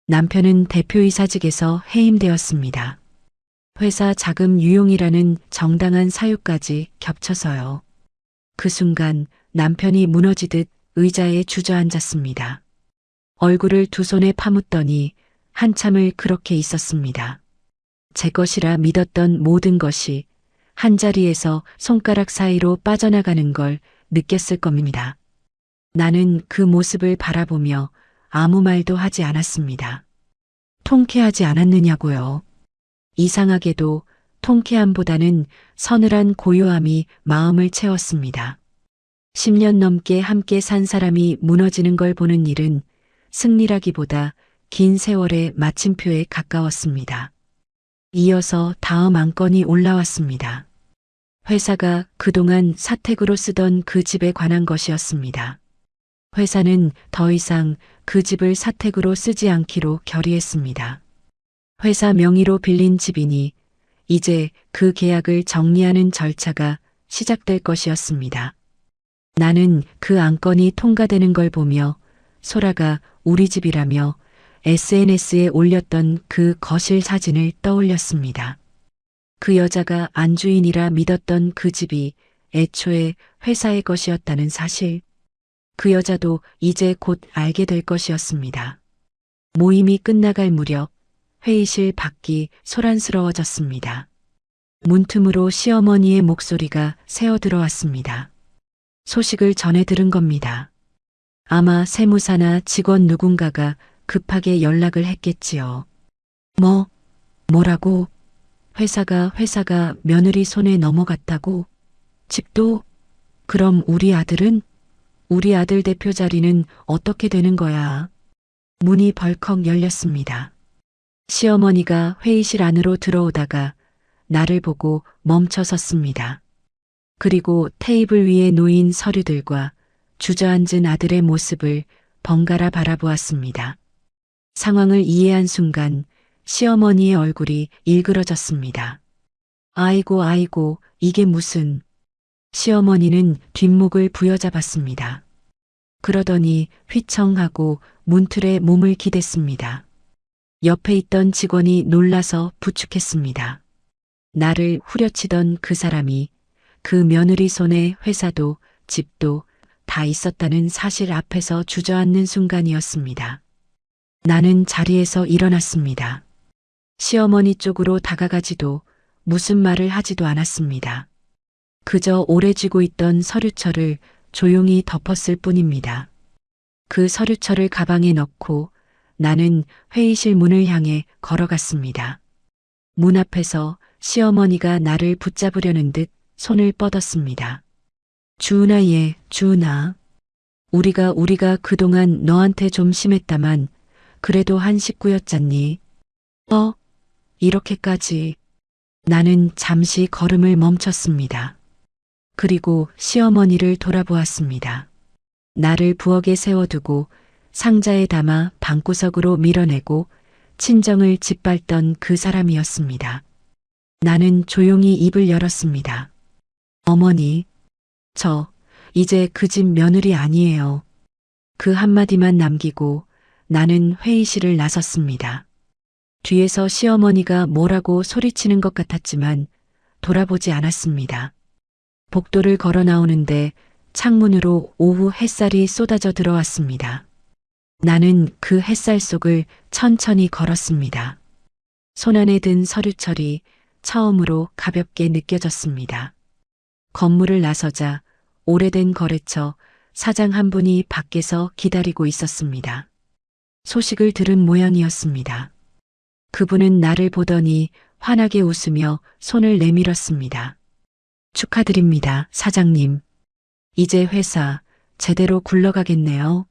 남편은 대표이사직에서 해임되었습니다. 회사 자금 유용이라는 정당한 사유까지 겹쳐서요. 그 순간 남편이 무너지듯 의자에 주저앉았습니다. 얼굴을 두 손에 파묻더니 한참을 그렇게 있었습니다. 제 것이라 믿었던 모든 것이 한자리에서 손가락 사이로 빠져나가는 걸 느꼈을 겁니다. 나는 그 모습을 바라보며 아무 말도 하지 않았습니다. 통쾌하지 않았느냐고요. 이상하게도 통쾌함보다는 서늘한 고요함이 마음을 채웠습니다. 10년 넘게 함께 산 사람이 무너지는 걸 보는 일은 승리라기보다 긴 세월의 마침표에 가까웠습니다. 이어서 다음 안건이 올라왔습니다. 회사가 그동안 사택으로 쓰던 그 집에 관한 것이었습니다. 회사는 더 이상 그 집을 사택으로 쓰지 않기로 결의했습니다. 회사 명의로 빌린 집이니 이제 그 계약을 정리하는 절차가 시작될 것이었습니다. 나는 그 안건이 통과되는 걸 보며 소라가 우리 집이라며 SNS에 올렸던 그 거실 사진을 떠올렸습니다. 그 여자가 안주인이라 믿었던 그 집이 애초에 회사의 것이었다는 사실. 그 여자도 이제 곧 알게 될 것이었습니다. 모임이 끝나갈 무렵 회의실 밖이 소란스러워졌습니다. 문틈으로 시어머니의 목소리가 새어 들어왔습니다. 소식을 전해 들은 겁니다. 아마 세무사나 직원 누군가가 급하게 연락을 했겠지요. 뭐라고? 회사가 며느리 손에 넘어갔다고? 집도? 그럼 우리 아들은? 우리 아들 대표 자리는 어떻게 되는 거야? 문이 벌컥 열렸습니다. 시어머니가 회의실 안으로 들어오다가 나를 보고 멈춰 섰습니다. 그리고 테이블 위에 놓인 서류들과 주저앉은 아들의 모습을 번갈아 바라보았습니다. 상황을 이해한 순간 시어머니의 얼굴이 일그러졌습니다. 아이고, 이게 무슨... 시어머니는 뒷목을 부여잡았습니다. 그러더니 휘청하고 문틀에 몸을 기댔습니다. 옆에 있던 직원이 놀라서 부축했습니다. 나를 후려치던 그 사람이 그 며느리 손에 회사도 집도 다 있었다는 사실 앞에서 주저앉는 순간이었습니다. 나는 자리에서 일어났습니다. 시어머니 쪽으로 다가가지도 무슨 말을 하지도 않았습니다. 그저 오래 쥐고 있던 서류철을 조용히 덮었을 뿐입니다. 그 서류철을 가방에 넣고 나는 회의실 문을 향해 걸어갔습니다. 문 앞에서 시어머니가 나를 붙잡으려는 듯 손을 뻗었습니다. 주은아 얘, 주은아. 우리가 그동안 너한테 좀 심했다만 그래도 한 식구였잖니. 이렇게까지. 나는 잠시 걸음을 멈췄습니다. 그리고 시어머니를 돌아보았습니다. 나를 부엌에 세워두고 상자에 담아 방구석으로 밀어내고 친정을 짓밟던 그 사람이었습니다. 나는 조용히 입을 열었습니다. 어머니, 저 이제 그 집 며느리 아니에요. 그 한마디만 남기고 나는 회의실을 나섰습니다. 뒤에서 시어머니가 뭐라고 소리치는 것 같았지만 돌아보지 않았습니다. 복도를 걸어 나오는데 창문으로 오후 햇살이 쏟아져 들어왔습니다. 나는 그 햇살 속을 천천히 걸었습니다. 손안에 든 서류철이 처음으로 가볍게 느껴졌습니다. 건물을 나서자 오래된 거래처 사장 한 분이 밖에서 기다리고 있었습니다. 소식을 들은 모양이었습니다. 그분은 나를 보더니 환하게 웃으며 손을 내밀었습니다. 축하드립니다, 사장님. 이제 회사 제대로 굴러가겠네요.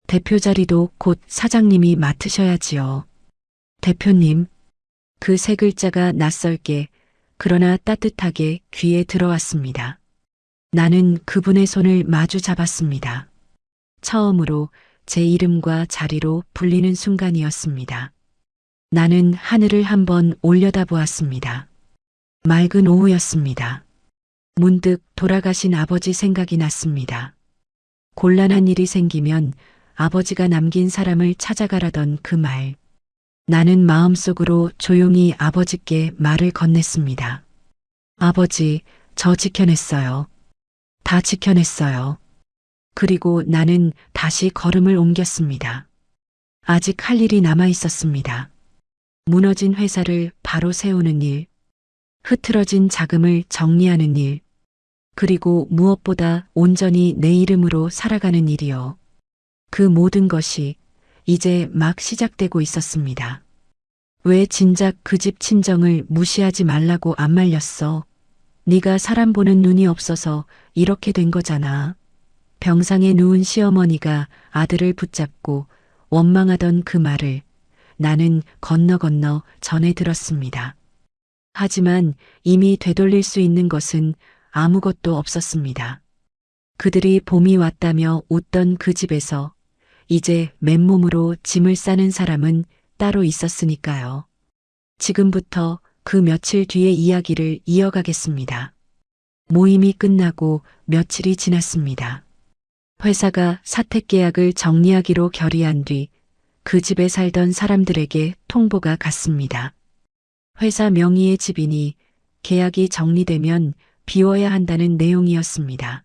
대표 자리도 곧 사장님이 맡으셔야지요. 대표님. 그 세 글자가 낯설게 그러나 따뜻하게 귀에 들어왔습니다. 나는 그분의 손을 마주 잡았습니다. 처음으로 제 이름과 자리로 불리는 순간이었습니다. 나는 하늘을 한번 올려다보았습니다. 맑은 오후였습니다. 문득 돌아가신 아버지 생각이 났습니다. 곤란한 일이 생기면 아버지가 남긴 사람을 찾아가라던 그 말. 나는 마음속으로 조용히 아버지께 말을 건넸습니다. 아버지, 저 지켜냈어요. 다 지켜냈어요. 그리고 나는 다시 걸음을 옮겼습니다. 아직 할 일이 남아 있었습니다. 무너진 회사를 바로 세우는 일, 흐트러진 자금을 정리하는 일, 그리고 무엇보다 온전히 내 이름으로 살아가는 일이요. 그 모든 것이 이제 막 시작되고 있었습니다. 왜 진작 그 집 친정을 무시하지 말라고 안 말렸어? 네가 사람 보는 눈이 없어서 이렇게 된 거잖아. 병상에 누운 시어머니가 아들을 붙잡고 원망하던 그 말을 나는 건너 전해 들었습니다. 하지만 이미 되돌릴 수 있는 것은 아무것도 없었습니다. 그들이 봄이 왔다며 웃던 그 집에서 이제 맨몸으로 짐을 싸는 사람은 따로 있었으니까요. 지금부터 그 며칠 뒤의 이야기를 이어가겠습니다. 모임이 끝나고 며칠이 지났습니다. 회사가 사택 계약을 정리하기로 결의한 뒤 그 집에 살던 사람들에게 통보가 갔습니다. 회사 명의의 집이니 계약이 정리되면 비워야 한다는 내용이었습니다.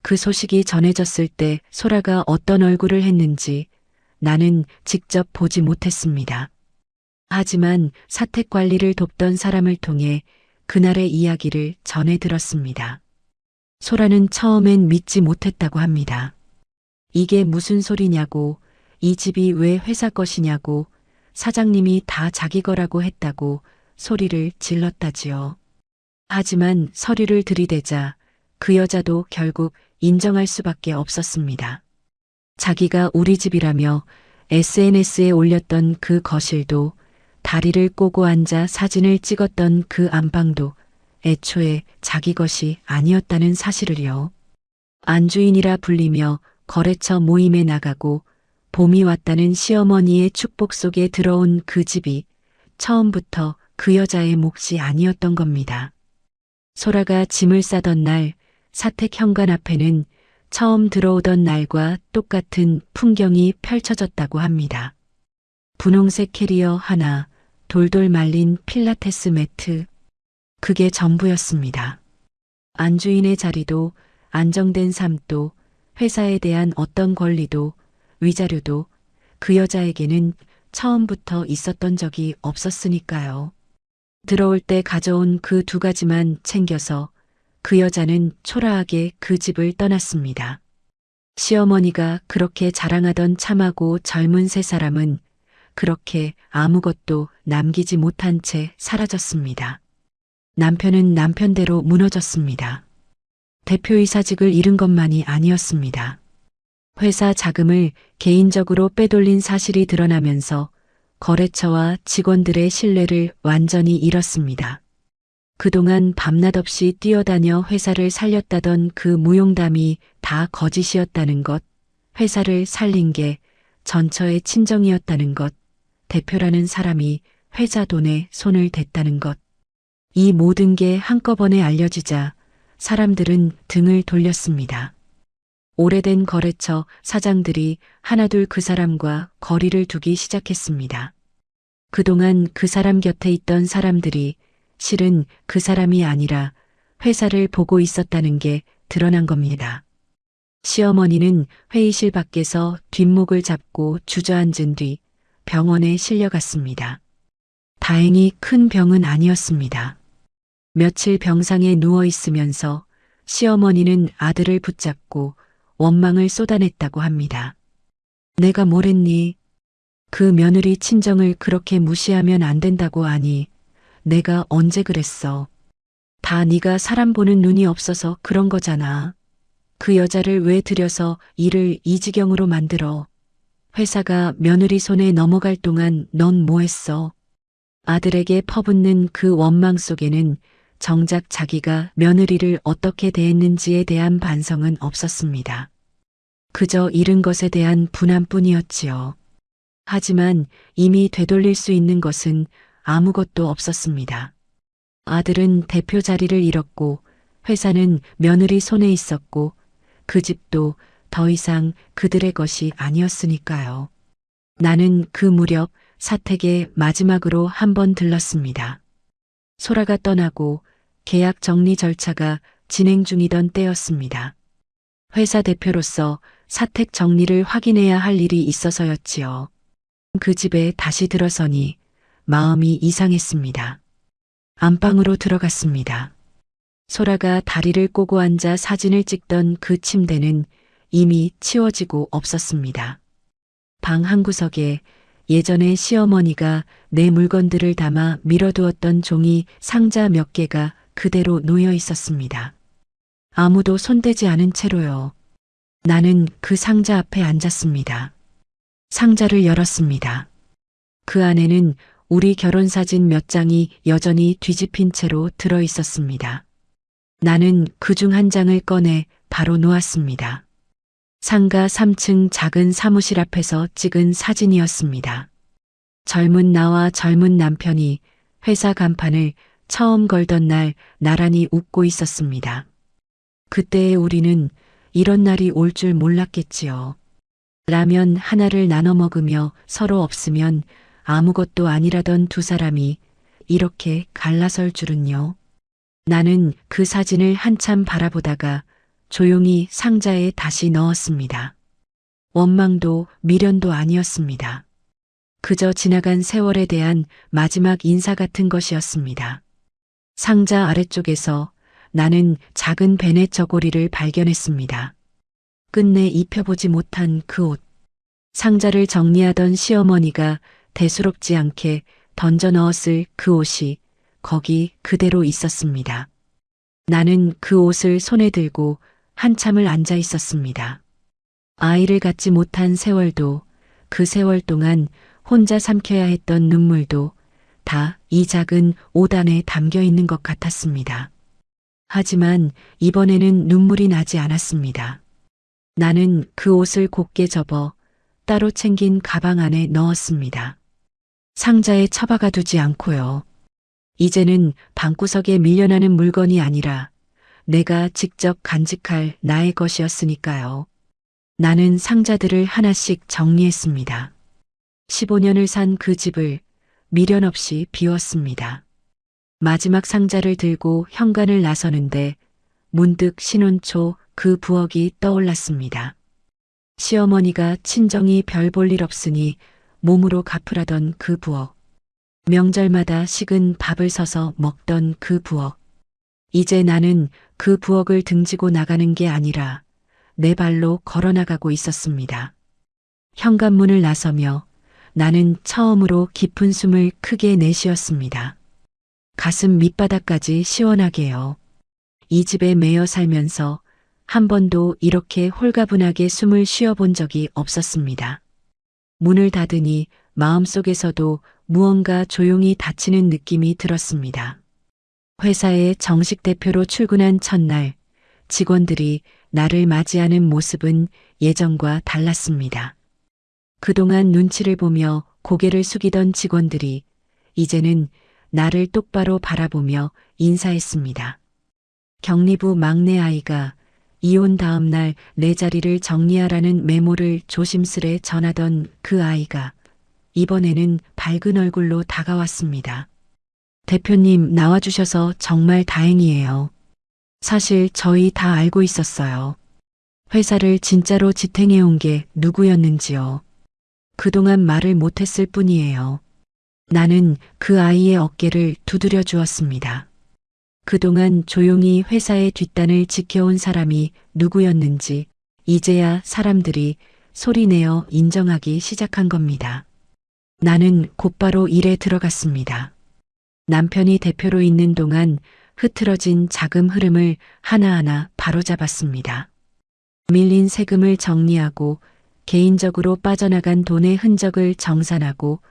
그 소식이 전해졌을 때 소라가 어떤 얼굴을 했는지 나는 직접 보지 못했습니다. 하지만 사택 관리를 돕던 사람을 통해 그날의 이야기를 전해 들었습니다. 소라는 처음엔 믿지 못했다고 합니다. 이게 무슨 소리냐고, 이 집이 왜 회사 것이냐고, 사장님이 다 자기 거라고 했다고 소리를 질렀다지요. 하지만 서류를 들이대자 그 여자도 결국 인정할 수밖에 없었습니다. 자기가 우리 집이라며 SNS에 올렸던 그 거실도, 다리를 꼬고 앉아 사진을 찍었던 그 안방도 애초에 자기 것이 아니었다는 사실을요. 안주인이라 불리며 거래처 모임에 나가고 봄이 왔다는 시어머니의 축복 속에 들어온 그 집이 처음부터 그 여자의 몫이 아니었던 겁니다. 소라가 짐을 싸던 날 사택 현관 앞에는 처음 들어오던 날과 똑같은 풍경이 펼쳐졌다고 합니다. 분홍색 캐리어 하나, 돌돌 말린 필라테스 매트, 그게 전부였습니다. 안주인의 자리도, 안정된 삶도, 회사에 대한 어떤 권리도, 위자료도 그 여자에게는 처음부터 있었던 적이 없었으니까요. 들어올 때 가져온 그 두 가지만 챙겨서 그 여자는 초라하게 그 집을 떠났습니다. 시어머니가 그렇게 자랑하던 참하고 젊은 세 사람은 그렇게 아무것도 남기지 못한 채 사라졌습니다. 남편은 남편대로 무너졌습니다. 대표이사직을 잃은 것만이 아니었습니다. 회사 자금을 개인적으로 빼돌린 사실이 드러나면서 거래처와 직원들의 신뢰를 완전히 잃었습니다. 그동안 밤낮 없이 뛰어다녀 회사를 살렸다던 그 무용담이 다 거짓이었다는 것, 회사를 살린 게 전처의 친정이었다는 것, 대표라는 사람이 회사 돈에 손을 댔다는 것. 이 모든 게 한꺼번에 알려지자 사람들은 등을 돌렸습니다. 오래된 거래처 사장들이 하나둘 그 사람과 거리를 두기 시작했습니다. 그동안 그 사람 곁에 있던 사람들이 실은 그 사람이 아니라 회사를 보고 있었다는 게 드러난 겁니다. 시어머니는 회의실 밖에서 뒷목을 잡고 주저앉은 뒤 병원에 실려갔습니다. 다행히 큰 병은 아니었습니다. 며칠 병상에 누워 있으면서 시어머니는 아들을 붙잡고 원망을 쏟아냈다고 합니다. 내가 뭘 했니? 그 며느리 친정을 그렇게 무시하면 안 된다고 하니 내가 언제 그랬어? 다 네가 사람 보는 눈이 없어서 그런 거잖아. 그 여자를 왜 들여서 일을 이 지경으로 만들어? 회사가 며느리 손에 넘어갈 동안 넌 뭐 했어? 아들에게 퍼붓는 그 원망 속에는 정작 자기가 며느리를 어떻게 대했는지에 대한 반성은 없었습니다. 그저 잃은 것에 대한 분함뿐이었지요. 하지만 이미 되돌릴 수 있는 것은 아무것도 없었습니다. 아들은 대표 자리를 잃었고 회사는 며느리 손에 있었고 그 집도 더 이상 그들의 것이 아니었으니까요. 나는 그 무렵 사택에 마지막으로 한 번 들렀습니다. 소라가 떠나고 계약 정리 절차가 진행 중이던 때였습니다. 회사 대표로서 사택 정리를 확인해야 할 일이 있어서였지요. 그 집에 다시 들어서니 마음이 이상했습니다. 안방으로 들어갔습니다. 소라가 다리를 꼬고 앉아 사진을 찍던 그 침대는 이미 치워지고 없었습니다. 방 한구석에 예전에 시어머니가 내 물건들을 담아 밀어두었던 종이 상자 몇 개가 그대로 놓여 있었습니다. 아무도 손대지 않은 채로요. 나는 그 상자 앞에 앉았습니다. 상자를 열었습니다. 그 안에는 우리 결혼사진 몇 장이 여전히 뒤집힌 채로 들어 있었습니다. 나는 그중 한 장을 꺼내 바로 놓았습니다. 상가 3층 작은 사무실 앞에서 찍은 사진이었습니다. 젊은 나와 젊은 남편이 회사 간판을 처음 걸던 날 나란히 웃고 있었습니다. 그때의 우리는 이런 날이 올 줄 몰랐겠지요. 라면 하나를 나눠 먹으며 서로 없으면 아무것도 아니라던 두 사람이 이렇게 갈라설 줄은요. 나는 그 사진을 한참 바라보다가 조용히 상자에 다시 넣었습니다. 원망도 미련도 아니었습니다. 그저 지나간 세월에 대한 마지막 인사 같은 것이었습니다. 상자 아래쪽에서 나는 작은 베넷 저고리를 발견했습니다. 끝내 입혀보지 못한 그 옷. 상자를 정리하던 시어머니가 대수롭지 않게 던져 넣었을 그 옷이 거기 그대로 있었습니다. 나는 그 옷을 손에 들고 한참을 앉아 있었습니다. 아이를 갖지 못한 세월도 그 세월 동안 혼자 삼켜야 했던 눈물도 다 이 작은 옷 안에 담겨 있는 것 같았습니다. 하지만 이번에는 눈물이 나지 않았습니다. 나는 그 옷을 곱게 접어 따로 챙긴 가방 안에 넣었습니다. 상자에 처박아 두지 않고요. 이제는 방구석에 밀려나는 물건이 아니라 내가 직접 간직할 나의 것이었으니까요. 나는 상자들을 하나씩 정리했습니다. 15년을 산 그 집을 미련 없이 비웠습니다. 마지막 상자를 들고 현관을 나서는데 문득 신혼초 그 부엌이 떠올랐습니다. 시어머니가 친정이 별 볼 일 없으니 몸으로 갚으라던 그 부엌. 명절마다 식은 밥을 서서 먹던 그 부엌. 이제 나는 그 부엌을 등지고 나가는 게 아니라 내 발로 걸어나가고 있었습니다. 현관문을 나서며 나는 처음으로 깊은 숨을 크게 내쉬었습니다. 가슴 밑바닥까지 시원하게요. 이 집에 매여 살면서 한 번도 이렇게 홀가분하게 숨을 쉬어본 적이 없었습니다. 문을 닫으니 마음속에서도 무언가 조용히 닫히는 느낌이 들었습니다. 회사에 정식 대표로 출근한 첫날, 직원들이 나를 맞이하는 모습은 예전과 달랐습니다. 그동안 눈치를 보며 고개를 숙이던 직원들이 이제는 나를 똑바로 바라보며 인사했습니다. 격리부 막내 아이가 이혼 다음 날 내 자리를 정리하라는 메모를 조심스레 전하던 그 아이가 이번에는 밝은 얼굴로 다가왔습니다. 대표님 나와주셔서 정말 다행이에요. 사실 저희 다 알고 있었어요. 회사를 진짜로 지탱해온 게 누구였는지요. 그동안 말을 못했을 뿐이에요. 나는 그 아이의 어깨를 두드려 주었습니다. 그동안 조용히 회사의 뒷단을 지켜온 사람이 누구였는지 이제야 사람들이 소리내어 인정하기 시작한 겁니다. 나는 곧바로 일에 들어갔습니다. 남편이 대표로 있는 동안 흐트러진 자금 흐름을 하나하나 바로잡았습니다. 밀린 세금을 정리하고 개인적으로 빠져나간 돈의 흔적을 정산하고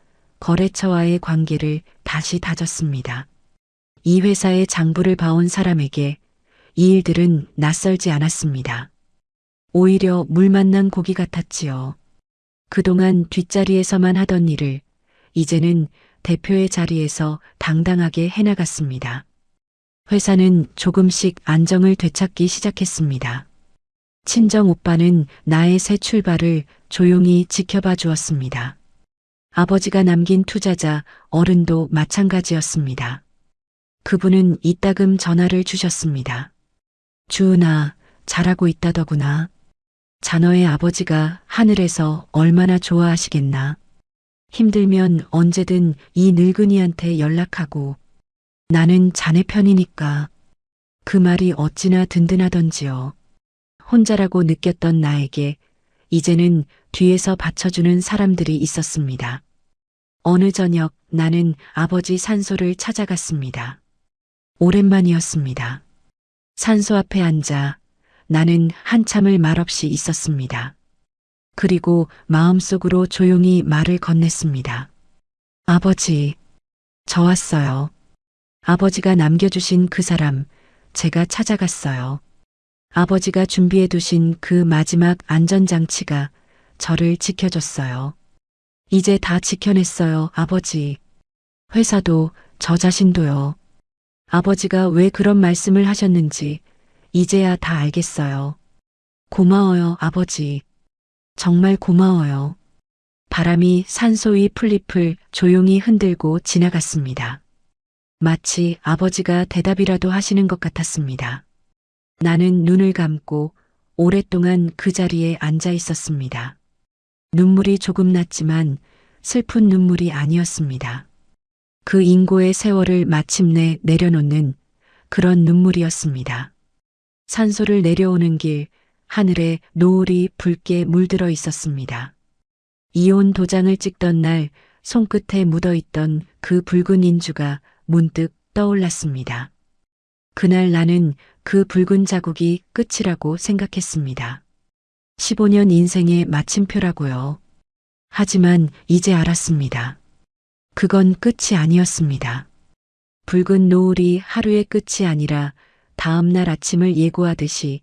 거래처와의 관계를 다시 다졌습니다. 이 회사의 장부를 봐온 사람에게 이 일들은 낯설지 않았습니다. 오히려 물 만난 고기 같았지요. 그동안 뒷자리에서만 하던 일을 이제는 대표의 자리에서 당당하게 해나갔습니다. 회사는 조금씩 안정을 되찾기 시작했습니다. 친정 오빠는 나의 새 출발을 조용히 지켜봐 주었습니다. 아버지가 남긴 투자자 어른도 마찬가지였습니다. 그분은 이따금 전화를 주셨습니다. 주은아, 잘하고 있다더구나. 자너의 아버지가 하늘에서 얼마나 좋아하시겠나. 힘들면 언제든 이 늙은이한테 연락하고 나는 자네 편이니까. 그 말이 어찌나 든든하던지요. 혼자라고 느꼈던 나에게 이제는 뒤에서 받쳐주는 사람들이 있었습니다. 어느 저녁 나는 아버지 산소를 찾아갔습니다. 오랜만이었습니다. 산소 앞에 앉아 나는 한참을 말없이 있었습니다. 그리고 마음속으로 조용히 말을 건넸습니다. 아버지, 저 왔어요. 아버지가 남겨주신 그 사람, 제가 찾아갔어요. 아버지가 준비해 두신 그 마지막 안전장치가 저를 지켜줬어요. 이제 다 지켜냈어요, 아버지. 회사도 저 자신도요. 아버지가 왜 그런 말씀을 하셨는지 이제야 다 알겠어요. 고마워요, 아버지. 정말 고마워요. 바람이 산소 위 풀잎을 조용히 흔들고 지나갔습니다. 마치 아버지가 대답이라도 하시는 것 같았습니다. 나는 눈을 감고 오랫동안 그 자리에 앉아 있었습니다. 눈물이 조금 났지만 슬픈 눈물이 아니었습니다. 그 인고의 세월을 마침내 내려놓는 그런 눈물이었습니다. 산소를 내려오는 길, 하늘에 노을이 붉게 물들어 있었습니다. 이혼 도장을 찍던 날 손끝에 묻어있던 그 붉은 인주가 문득 떠올랐습니다. 그날 나는 그 붉은 자국이 끝이라고 생각했습니다. 15년 인생의 마침표라고요. 하지만 이제 알았습니다. 그건 끝이 아니었습니다. 붉은 노을이 하루의 끝이 아니라 다음 날 아침을 예고하듯이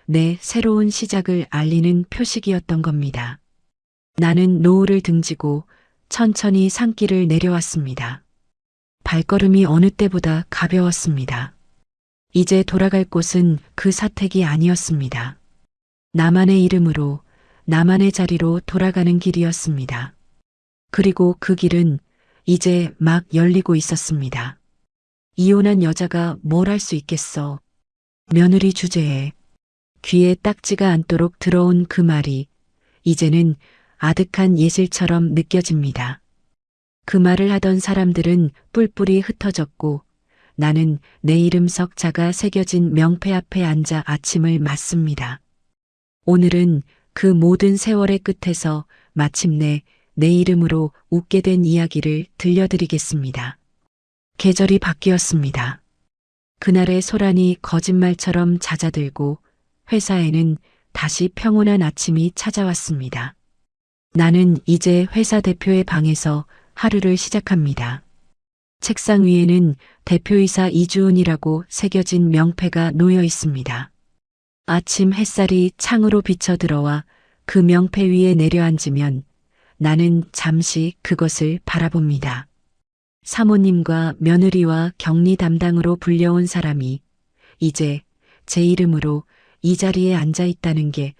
내 새로운 시작을 알리는 표식이었던 겁니다. 나는 노을을 등지고 천천히 산길을 내려왔습니다. 발걸음이 어느 때보다 가벼웠습니다. 이제 돌아갈 곳은 그 사택이 아니었습니다. 나만의 이름으로, 나만의 자리로 돌아가는 길이었습니다. 그리고 그 길은 이제 막 열리고 있었습니다. 이혼한 여자가 뭘 할 수 있겠어. 며느리 주제에 귀에 딱지가 않도록 들어온 그 말이 이제는 아득한 예실처럼 느껴집니다. 그 말을 하던 사람들은 뿔뿔이 흩어졌고 나는 내 이름 석자가 새겨진 명패 앞에 앉아 아침을 맞습니다. 오늘은 그 모든 세월의 끝에서 마침내 내 이름으로 웃게 된 이야기를 들려드리겠습니다. 계절이 바뀌었습니다. 그날의 소란이 거짓말처럼 잦아들고 회사에는 다시 평온한 아침이 찾아왔습니다. 나는 이제 회사 대표의 방에서 하루를 시작합니다. 책상 위에는 대표이사 이주은이라고 새겨진 명패가 놓여 있습니다. 아침 햇살이 창으로 비쳐 들어와 그 명패 위에 내려앉으면 나는 잠시 그것을 바라봅니다. 사모님과 며느리와 격리 담당으로 불려온 사람이 이제 제 이름으로 이 자리에 앉아 있다는 게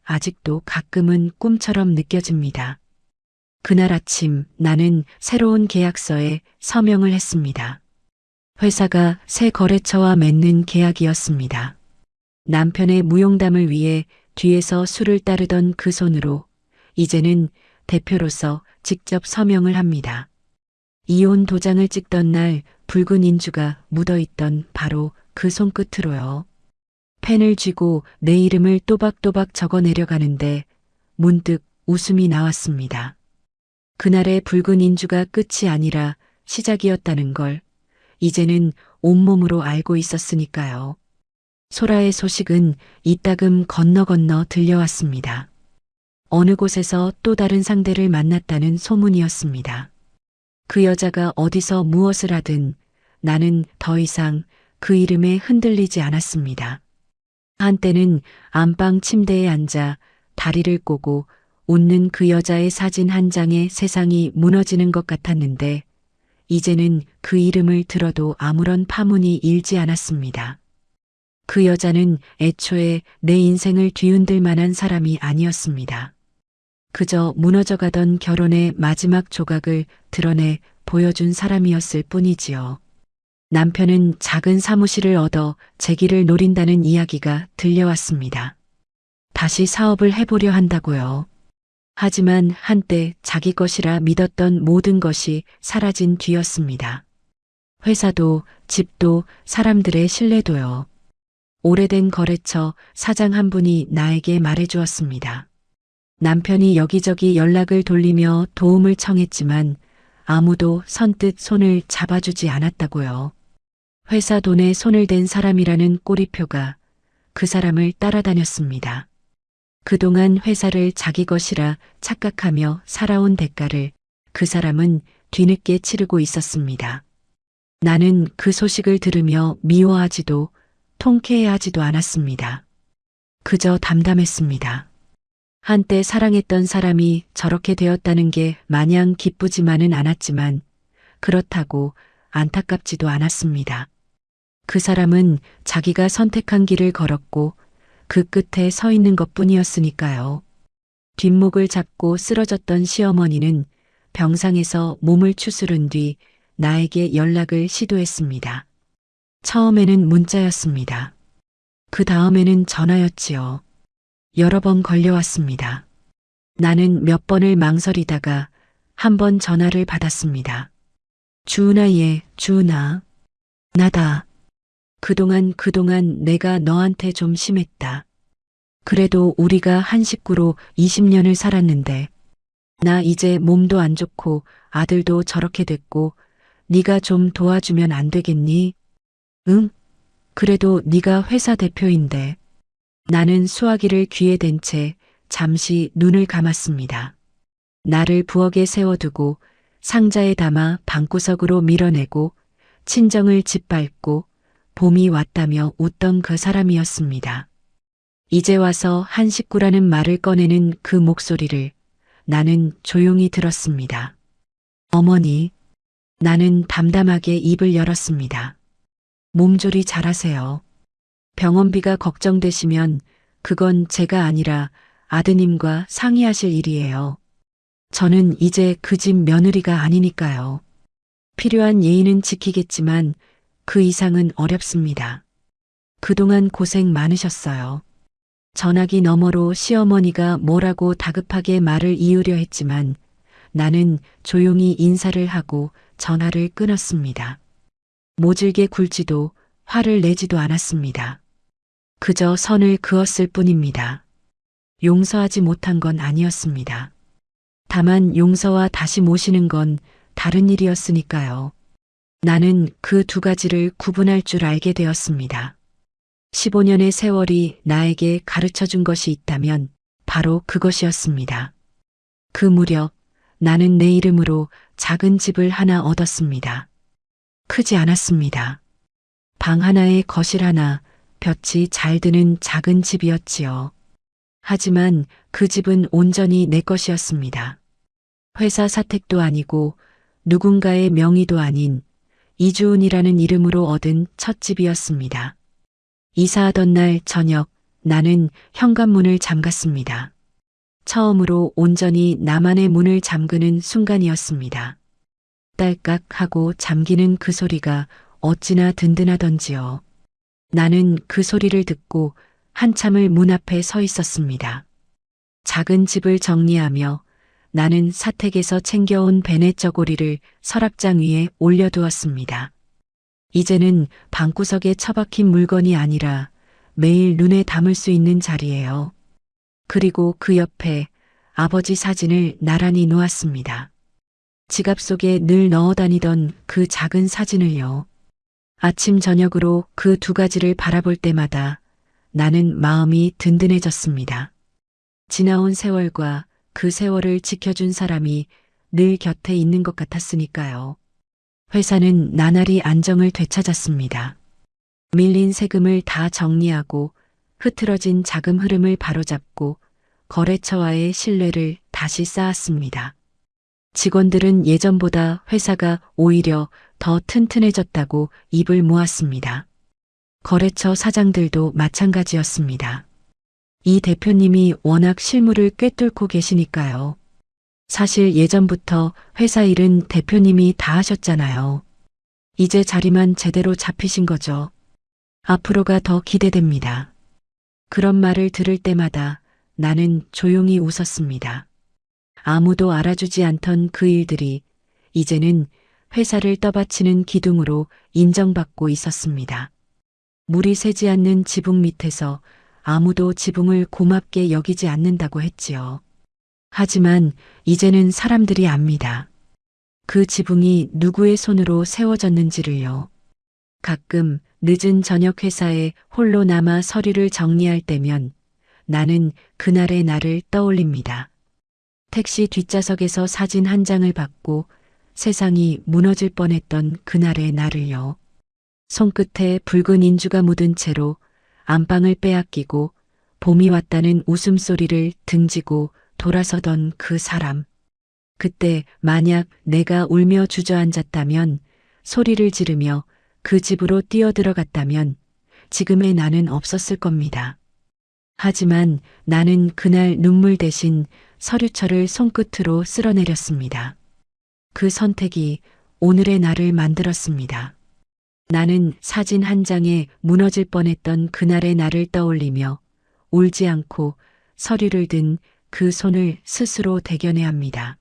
아직도 가끔은 꿈처럼 느껴집니다. 그날 아침 나는 새로운 계약서에 서명을 했습니다. 회사가 새 거래처와 맺는 계약이었습니다. 남편의 무용담을 위해 뒤에서 술을 따르던 그 손으로 이제는 대표로서 직접 서명을 합니다. 이혼 도장을 찍던 날 붉은 인주가 묻어있던 바로 그 손끝으로요. 펜을 쥐고 내 이름을 또박또박 적어 내려가는데 문득 웃음이 나왔습니다. 그날의 붉은 인주가 끝이 아니라 시작이었다는 걸 이제는 온몸으로 알고 있었으니까요. 소라의 소식은 이따금 건너 들려왔습니다. 어느 곳에서 또 다른 상대를 만났다는 소문이었습니다. 그 여자가 어디서 무엇을 하든 나는 더 이상 그 이름에 흔들리지 않았습니다. 한때는 안방 침대에 앉아 다리를 꼬고 웃는 그 여자의 사진 한 장에 세상이 무너지는 것 같았는데 이제는 그 이름을 들어도 아무런 파문이 일지 않았습니다. 그 여자는 애초에 내 인생을 뒤흔들 만한 사람이 아니었습니다. 그저 무너져가던 결혼의 마지막 조각을 드러내 보여준 사람이었을 뿐이지요. 남편은 작은 사무실을 얻어 재기를 노린다는 이야기가 들려왔습니다. 다시 사업을 해보려 한다고요. 하지만 한때 자기 것이라 믿었던 모든 것이 사라진 뒤였습니다. 회사도 집도 사람들의 신뢰도요. 오래된 거래처 사장 한 분이 나에게 말해주었습니다. 남편이 여기저기 연락을 돌리며 도움을 청했지만 아무도 선뜻 손을 잡아주지 않았다고요. 회사 돈에 손을 댄 사람이라는 꼬리표가 그 사람을 따라다녔습니다. 그동안 회사를 자기 것이라 착각하며 살아온 대가를 그 사람은 뒤늦게 치르고 있었습니다. 나는 그 소식을 들으며 미워하지도 통쾌해하지도 않았습니다. 그저 담담했습니다. 한때 사랑했던 사람이 저렇게 되었다는 게 마냥 기쁘지만은 않았지만 그렇다고 안타깝지도 않았습니다. 그 사람은 자기가 선택한 길을 걸었고 그 끝에 서 있는 것뿐이었으니까요. 뒷목을 잡고 쓰러졌던 시어머니는 병상에서 몸을 추스른 뒤 나에게 연락을 시도했습니다. 처음에는 문자였습니다. 그 다음에는 전화였지요. 여러 번 걸려왔습니다. 나는 몇 번을 망설이다가 한 번 전화를 받았습니다. 주은아, 예, 주은아. 나다. 그동안 내가 너한테 좀 심했다. 그래도 우리가 한 식구로 20년을 살았는데 나 이제 몸도 안 좋고 아들도 저렇게 됐고 네가 좀 도와주면 안 되겠니? 응? 그래도 네가 회사 대표인데. 나는 수화기를 귀에 댄 채 잠시 눈을 감았습니다. 나를 부엌에 세워두고 상자에 담아 방구석으로 밀어내고 친정을 짓밟고 봄이 왔다며 웃던 그 사람이었습니다. 이제 와서 한 식구라는 말을 꺼내는 그 목소리를 나는 조용히 들었습니다. 어머니, 나는 담담하게 입을 열었습니다. 몸조리 잘하세요. 병원비가 걱정되시면 그건 제가 아니라 아드님과 상의하실 일이에요. 저는 이제 그 집 며느리가 아니니까요. 필요한 예의는 지키겠지만 그 이상은 어렵습니다. 그동안 고생 많으셨어요. 전화기 너머로 시어머니가 뭐라고 다급하게 말을 이으려 했지만 나는 조용히 인사를 하고 전화를 끊었습니다. 모질게 굴지도 화를 내지도 않았습니다. 그저 선을 그었을 뿐입니다. 용서하지 못한 건 아니었습니다. 다만 용서와 다시 모시는 건 다른 일이었으니까요. 나는 그 두 가지를 구분할 줄 알게 되었습니다. 15년의 세월이 나에게 가르쳐 준 것이 있다면 바로 그것이었습니다. 그 무렵 나는 내 이름으로 작은 집을 하나 얻었습니다. 크지 않았습니다. 방 하나에 거실 하나, 볕이 잘 드는 작은 집이었지요. 하지만 그 집은 온전히 내 것이었습니다. 회사 사택도 아니고 누군가의 명의도 아닌 이주은이라는 이름으로 얻은 첫 집이었습니다. 이사하던 날 저녁 나는 현관문을 잠갔습니다. 처음으로 온전히 나만의 문을 잠그는 순간이었습니다. 딸깍 하고 잠기는 그 소리가 어찌나 든든하던지요. 나는 그 소리를 듣고 한참을 문 앞에 서 있었습니다. 작은 집을 정리하며 나는 사택에서 챙겨온 베네 저고리를 서랍장 위에 올려두었습니다. 이제는 방구석에 처박힌 물건이 아니라 매일 눈에 담을 수 있는 자리예요. 그리고 그 옆에 아버지 사진을 나란히 놓았습니다. 지갑 속에 늘 넣어 다니던 그 작은 사진을요. 아침 저녁으로 그 두 가지를 바라볼 때마다 나는 마음이 든든해졌습니다. 지나온 세월과 그 세월을 지켜준 사람이 늘 곁에 있는 것 같았으니까요. 회사는 나날이 안정을 되찾았습니다. 밀린 세금을 다 정리하고 흐트러진 자금 흐름을 바로잡고 거래처와의 신뢰를 다시 쌓았습니다. 직원들은 예전보다 회사가 오히려 더 튼튼해졌다고 입을 모았습니다. 거래처 사장들도 마찬가지였습니다. 이 대표님이 워낙 실무를 꿰뚫고 계시니까요. 사실 예전부터 회사 일은 대표님이 다 하셨잖아요. 이제 자리만 제대로 잡히신 거죠. 앞으로가 더 기대됩니다. 그런 말을 들을 때마다 나는 조용히 웃었습니다. 아무도 알아주지 않던 그 일들이 이제는 회사를 떠받치는 기둥으로 인정받고 있었습니다. 물이 새지 않는 지붕 밑에서 아무도 지붕을 고맙게 여기지 않는다고 했지요. 하지만 이제는 사람들이 압니다. 그 지붕이 누구의 손으로 세워졌는지를요. 가끔 늦은 저녁 회사에 홀로 남아 서류를 정리할 때면 나는 그날의 나를 떠올립니다. 택시 뒷좌석에서 사진 한 장을 받고 세상이 무너질 뻔했던 그날의 나를요. 손끝에 붉은 인주가 묻은 채로 안방을 빼앗기고 봄이 왔다는 웃음소리를 등지고 돌아서던 그 사람. 그때 만약 내가 울며 주저앉았다면, 소리를 지르며 그 집으로 뛰어들어갔다면 지금의 나는 없었을 겁니다. 하지만 나는 그날 눈물 대신 서류철을 손끝으로 쓸어내렸습니다. 그 선택이 오늘의 나를 만들었습니다. 나는 사진 한 장에 무너질 뻔했던 그날의 나를 떠올리며 울지 않고 서류를 든 그 손을 스스로 대견해 합니다.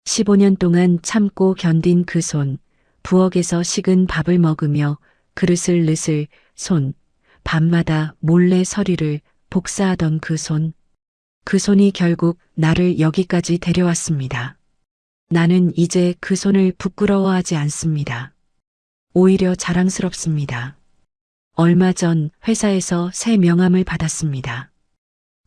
15년 동안 참고 견딘 그 손, 부엌에서 식은 밥을 먹으며 그릇을 느슬 손, 밤마다 몰래 서류를 복사하던 그 손. 그 손이 결국 나를 여기까지 데려왔습니다. 나는 이제 그 손을 부끄러워하지 않습니다. 오히려 자랑스럽습니다. 얼마 전 회사에서 새 명함을 받았습니다.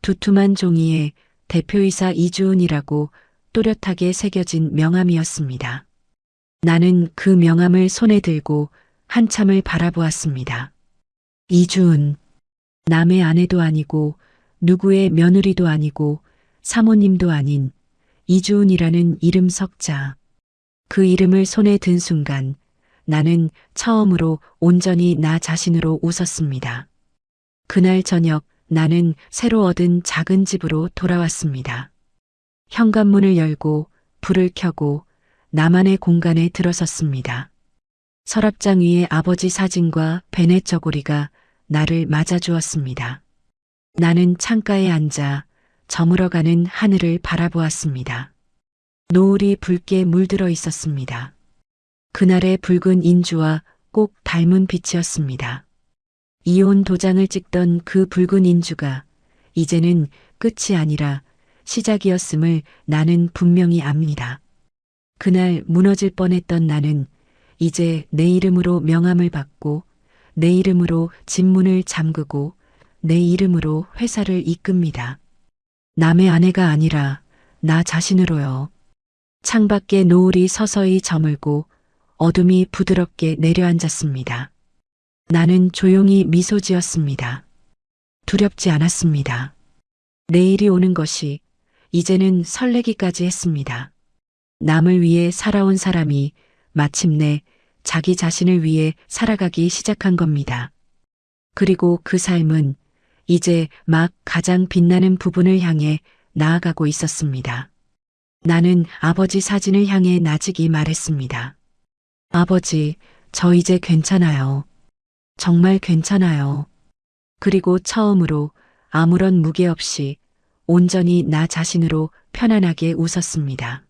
두툼한 종이에 대표이사 이주은이라고 또렷하게 새겨진 명함이었습니다. 나는 그 명함을 손에 들고 한참을 바라보았습니다. 이주은, 남의 아내도 아니고 누구의 며느리도 아니고 사모님도 아닌 이주은이라는 이름 석자. 그 이름을 손에 든 순간 나는 처음으로 온전히 나 자신으로 웃었습니다. 그날 저녁 나는 새로 얻은 작은 집으로 돌아왔습니다. 현관문을 열고 불을 켜고 나만의 공간에 들어섰습니다. 서랍장 위에 아버지 사진과 베네 저고리가 나를 맞아주었습니다. 나는 창가에 앉아 저물어가는 하늘을 바라보았습니다. 노을이 붉게 물들어 있었습니다. 그날의 붉은 인주와 꼭 닮은 빛이었습니다. 이혼 도장을 찍던 그 붉은 인주가 이제는 끝이 아니라 시작이었음을 나는 분명히 압니다. 그날 무너질 뻔했던 나는 이제 내 이름으로 명함을 받고 내 이름으로 집문을 잠그고 내 이름으로 회사를 이끕니다. 남의 아내가 아니라 나 자신으로요. 창밖에 노을이 서서히 저물고 어둠이 부드럽게 내려앉았습니다. 나는 조용히 미소 지었습니다. 두렵지 않았습니다. 내일이 오는 것이 이제는 설레기까지 했습니다. 남을 위해 살아온 사람이 마침내 자기 자신을 위해 살아가기 시작한 겁니다. 그리고 그 삶은 이제 막 가장 빛나는 부분을 향해 나아가고 있었습니다. 나는 아버지 사진을 향해 나직이 말했습니다. 아버지, 저 이제 괜찮아요. 정말 괜찮아요. 그리고 처음으로 아무런 무게 없이 온전히 나 자신으로 편안하게 웃었습니다.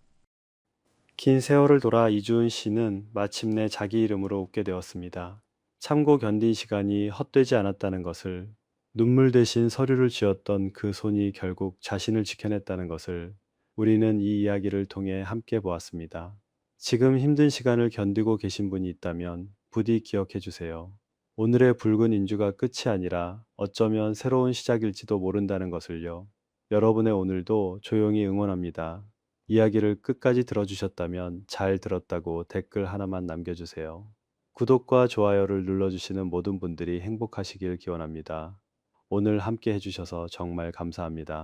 긴 세월을 돌아 이주은 씨는 마침내 자기 이름으로 웃게 되었습니다. 참고 견딘 시간이 헛되지 않았다는 것을, 눈물 대신 서류를 쥐었던 그 손이 결국 자신을 지켜냈다는 것을 우리는 이 이야기를 통해 함께 보았습니다. 지금 힘든 시간을 견디고 계신 분이 있다면 부디 기억해 주세요. 오늘의 붉은 인주가 끝이 아니라 어쩌면 새로운 시작일지도 모른다는 것을요. 여러분의 오늘도 조용히 응원합니다. 이야기를 끝까지 들어주셨다면 잘 들었다고 댓글 하나만 남겨주세요. 구독과 좋아요를 눌러주시는 모든 분들이 행복하시길 기원합니다. 오늘 함께 해주셔서 정말 감사합니다.